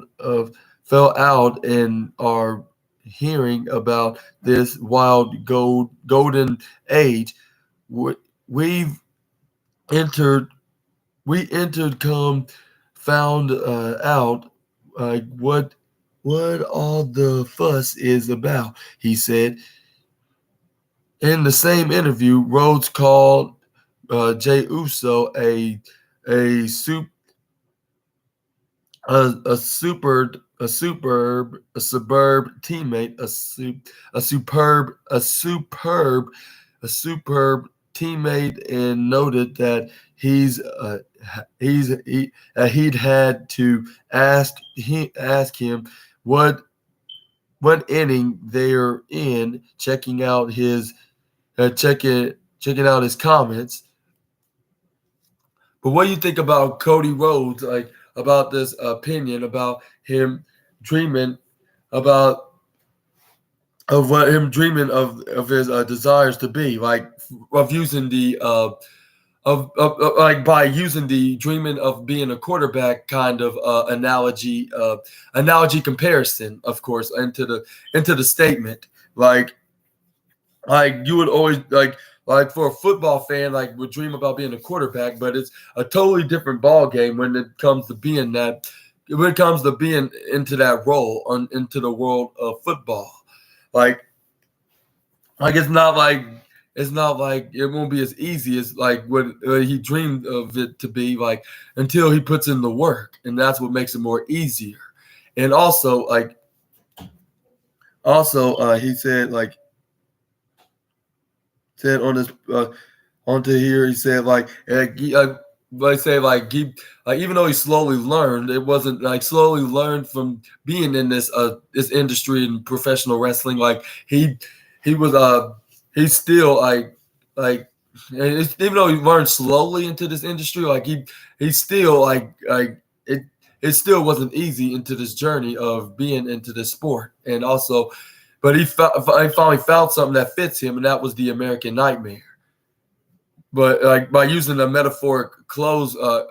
and are hearing about this wild golden age, we've entered come found out what all the fuss is about, he said. In the same interview, Rhodes called Jey Uso a suburb teammate, a superb teammate, and noted that he'd had to ask him what inning they're in, checking out his comments. But what do you think about Cody Rhodes, like about this opinion about him dreaming of his desires to be, like, of using the by using the dreaming of being a quarterback kind of analogy comparison, of course, into the statement, like you would always like for a football fan, like, would dream about being a quarterback, but it's a totally different ball game when it comes to being into that role into the world of football. Like it's not like it won't be as easy as like what he dreamed of it to be, like, until he puts in the work, and that's what makes it more easier. And also he said on this onto here, he said even though he slowly learned, it wasn't like slowly learned from being in this industry in professional wrestling. Like he was he's still even though he learned slowly into this industry, like he still it still wasn't easy into this journey of being into this sport. And also, but he finally found something that fits him, and that was the American Nightmare. But like by using the metaphoric clothesline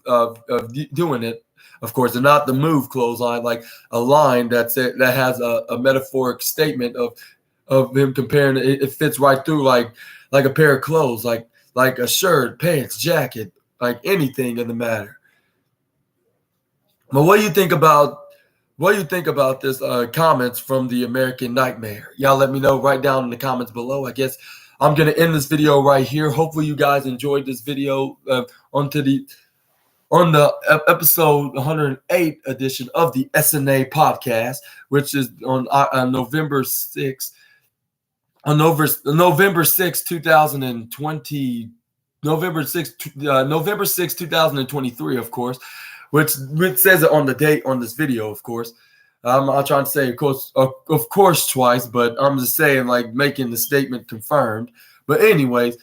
of doing it, of course, and not the move clothesline, like a line that has a metaphoric statement of him comparing it. It fits right through like a pair of clothes, like a shirt, pants, jacket, like anything in the matter. But what do you think about this comments from the American Nightmare? Y'all let me know right down in the comments below. I guess I'm going to end this video right here. Hopefully you guys enjoyed this video on the episode 108 edition of the SNA podcast, which is on November 6th. On November 6th, 2020, November 6th, 2023, of course, which says it on the date on this video, of course. I'm not trying to say, of course, twice, but I'm just saying, like, making the statement confirmed. But anyways,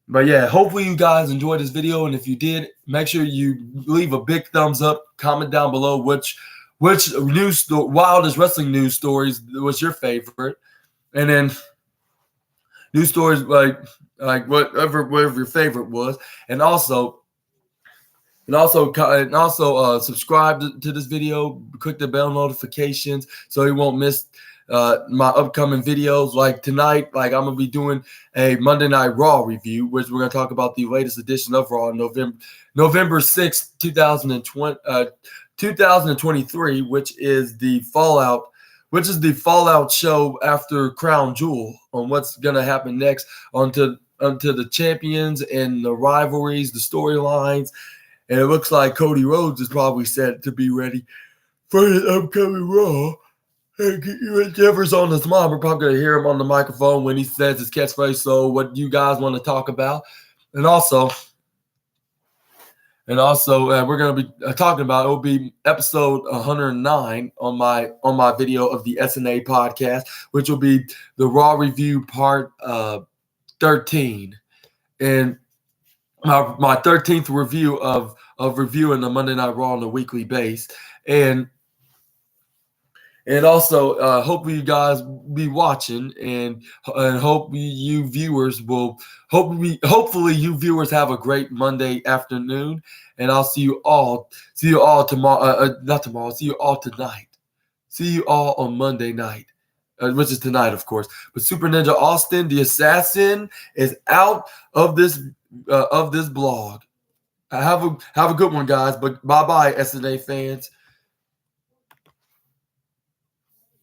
but yeah, hopefully you guys enjoyed this video, and if you did, make sure you leave a big thumbs up. Comment down below which which wildest wrestling news stories was your favorite, and then news stories like whatever your favorite was, and also subscribe to this video. Click the bell notifications so you won't miss my upcoming videos. Like tonight, like I'm gonna be doing a Monday Night Raw review, which we're gonna talk about the latest edition of Raw, November 6th, 2023, which is the Fallout show after Crown Jewel, on what's gonna happen next, onto the champions and the rivalries, the storylines. And it looks like Cody Rhodes is probably set to be ready for the upcoming Raw. Whatever's on his mind, we're probably going to hear him on the microphone when he says his catchphrase. So what you guys want to talk about. And also we're going to be talking about, it will be episode 109 on my video of the SNA podcast, which will be the Raw review part 13. And my 13th review of reviewing the Monday Night Raw on a weekly base. And also hopefully you guys be watching, and hopefully you viewers have a great Monday afternoon. And I'll see you all tomorrow, not tomorrow, see you all tonight. See you all on Monday night. Which is tonight, of course. But Super Ninja Austin, the assassin, is out of this blog. Have a good one, guys. But bye-bye, SNA fans.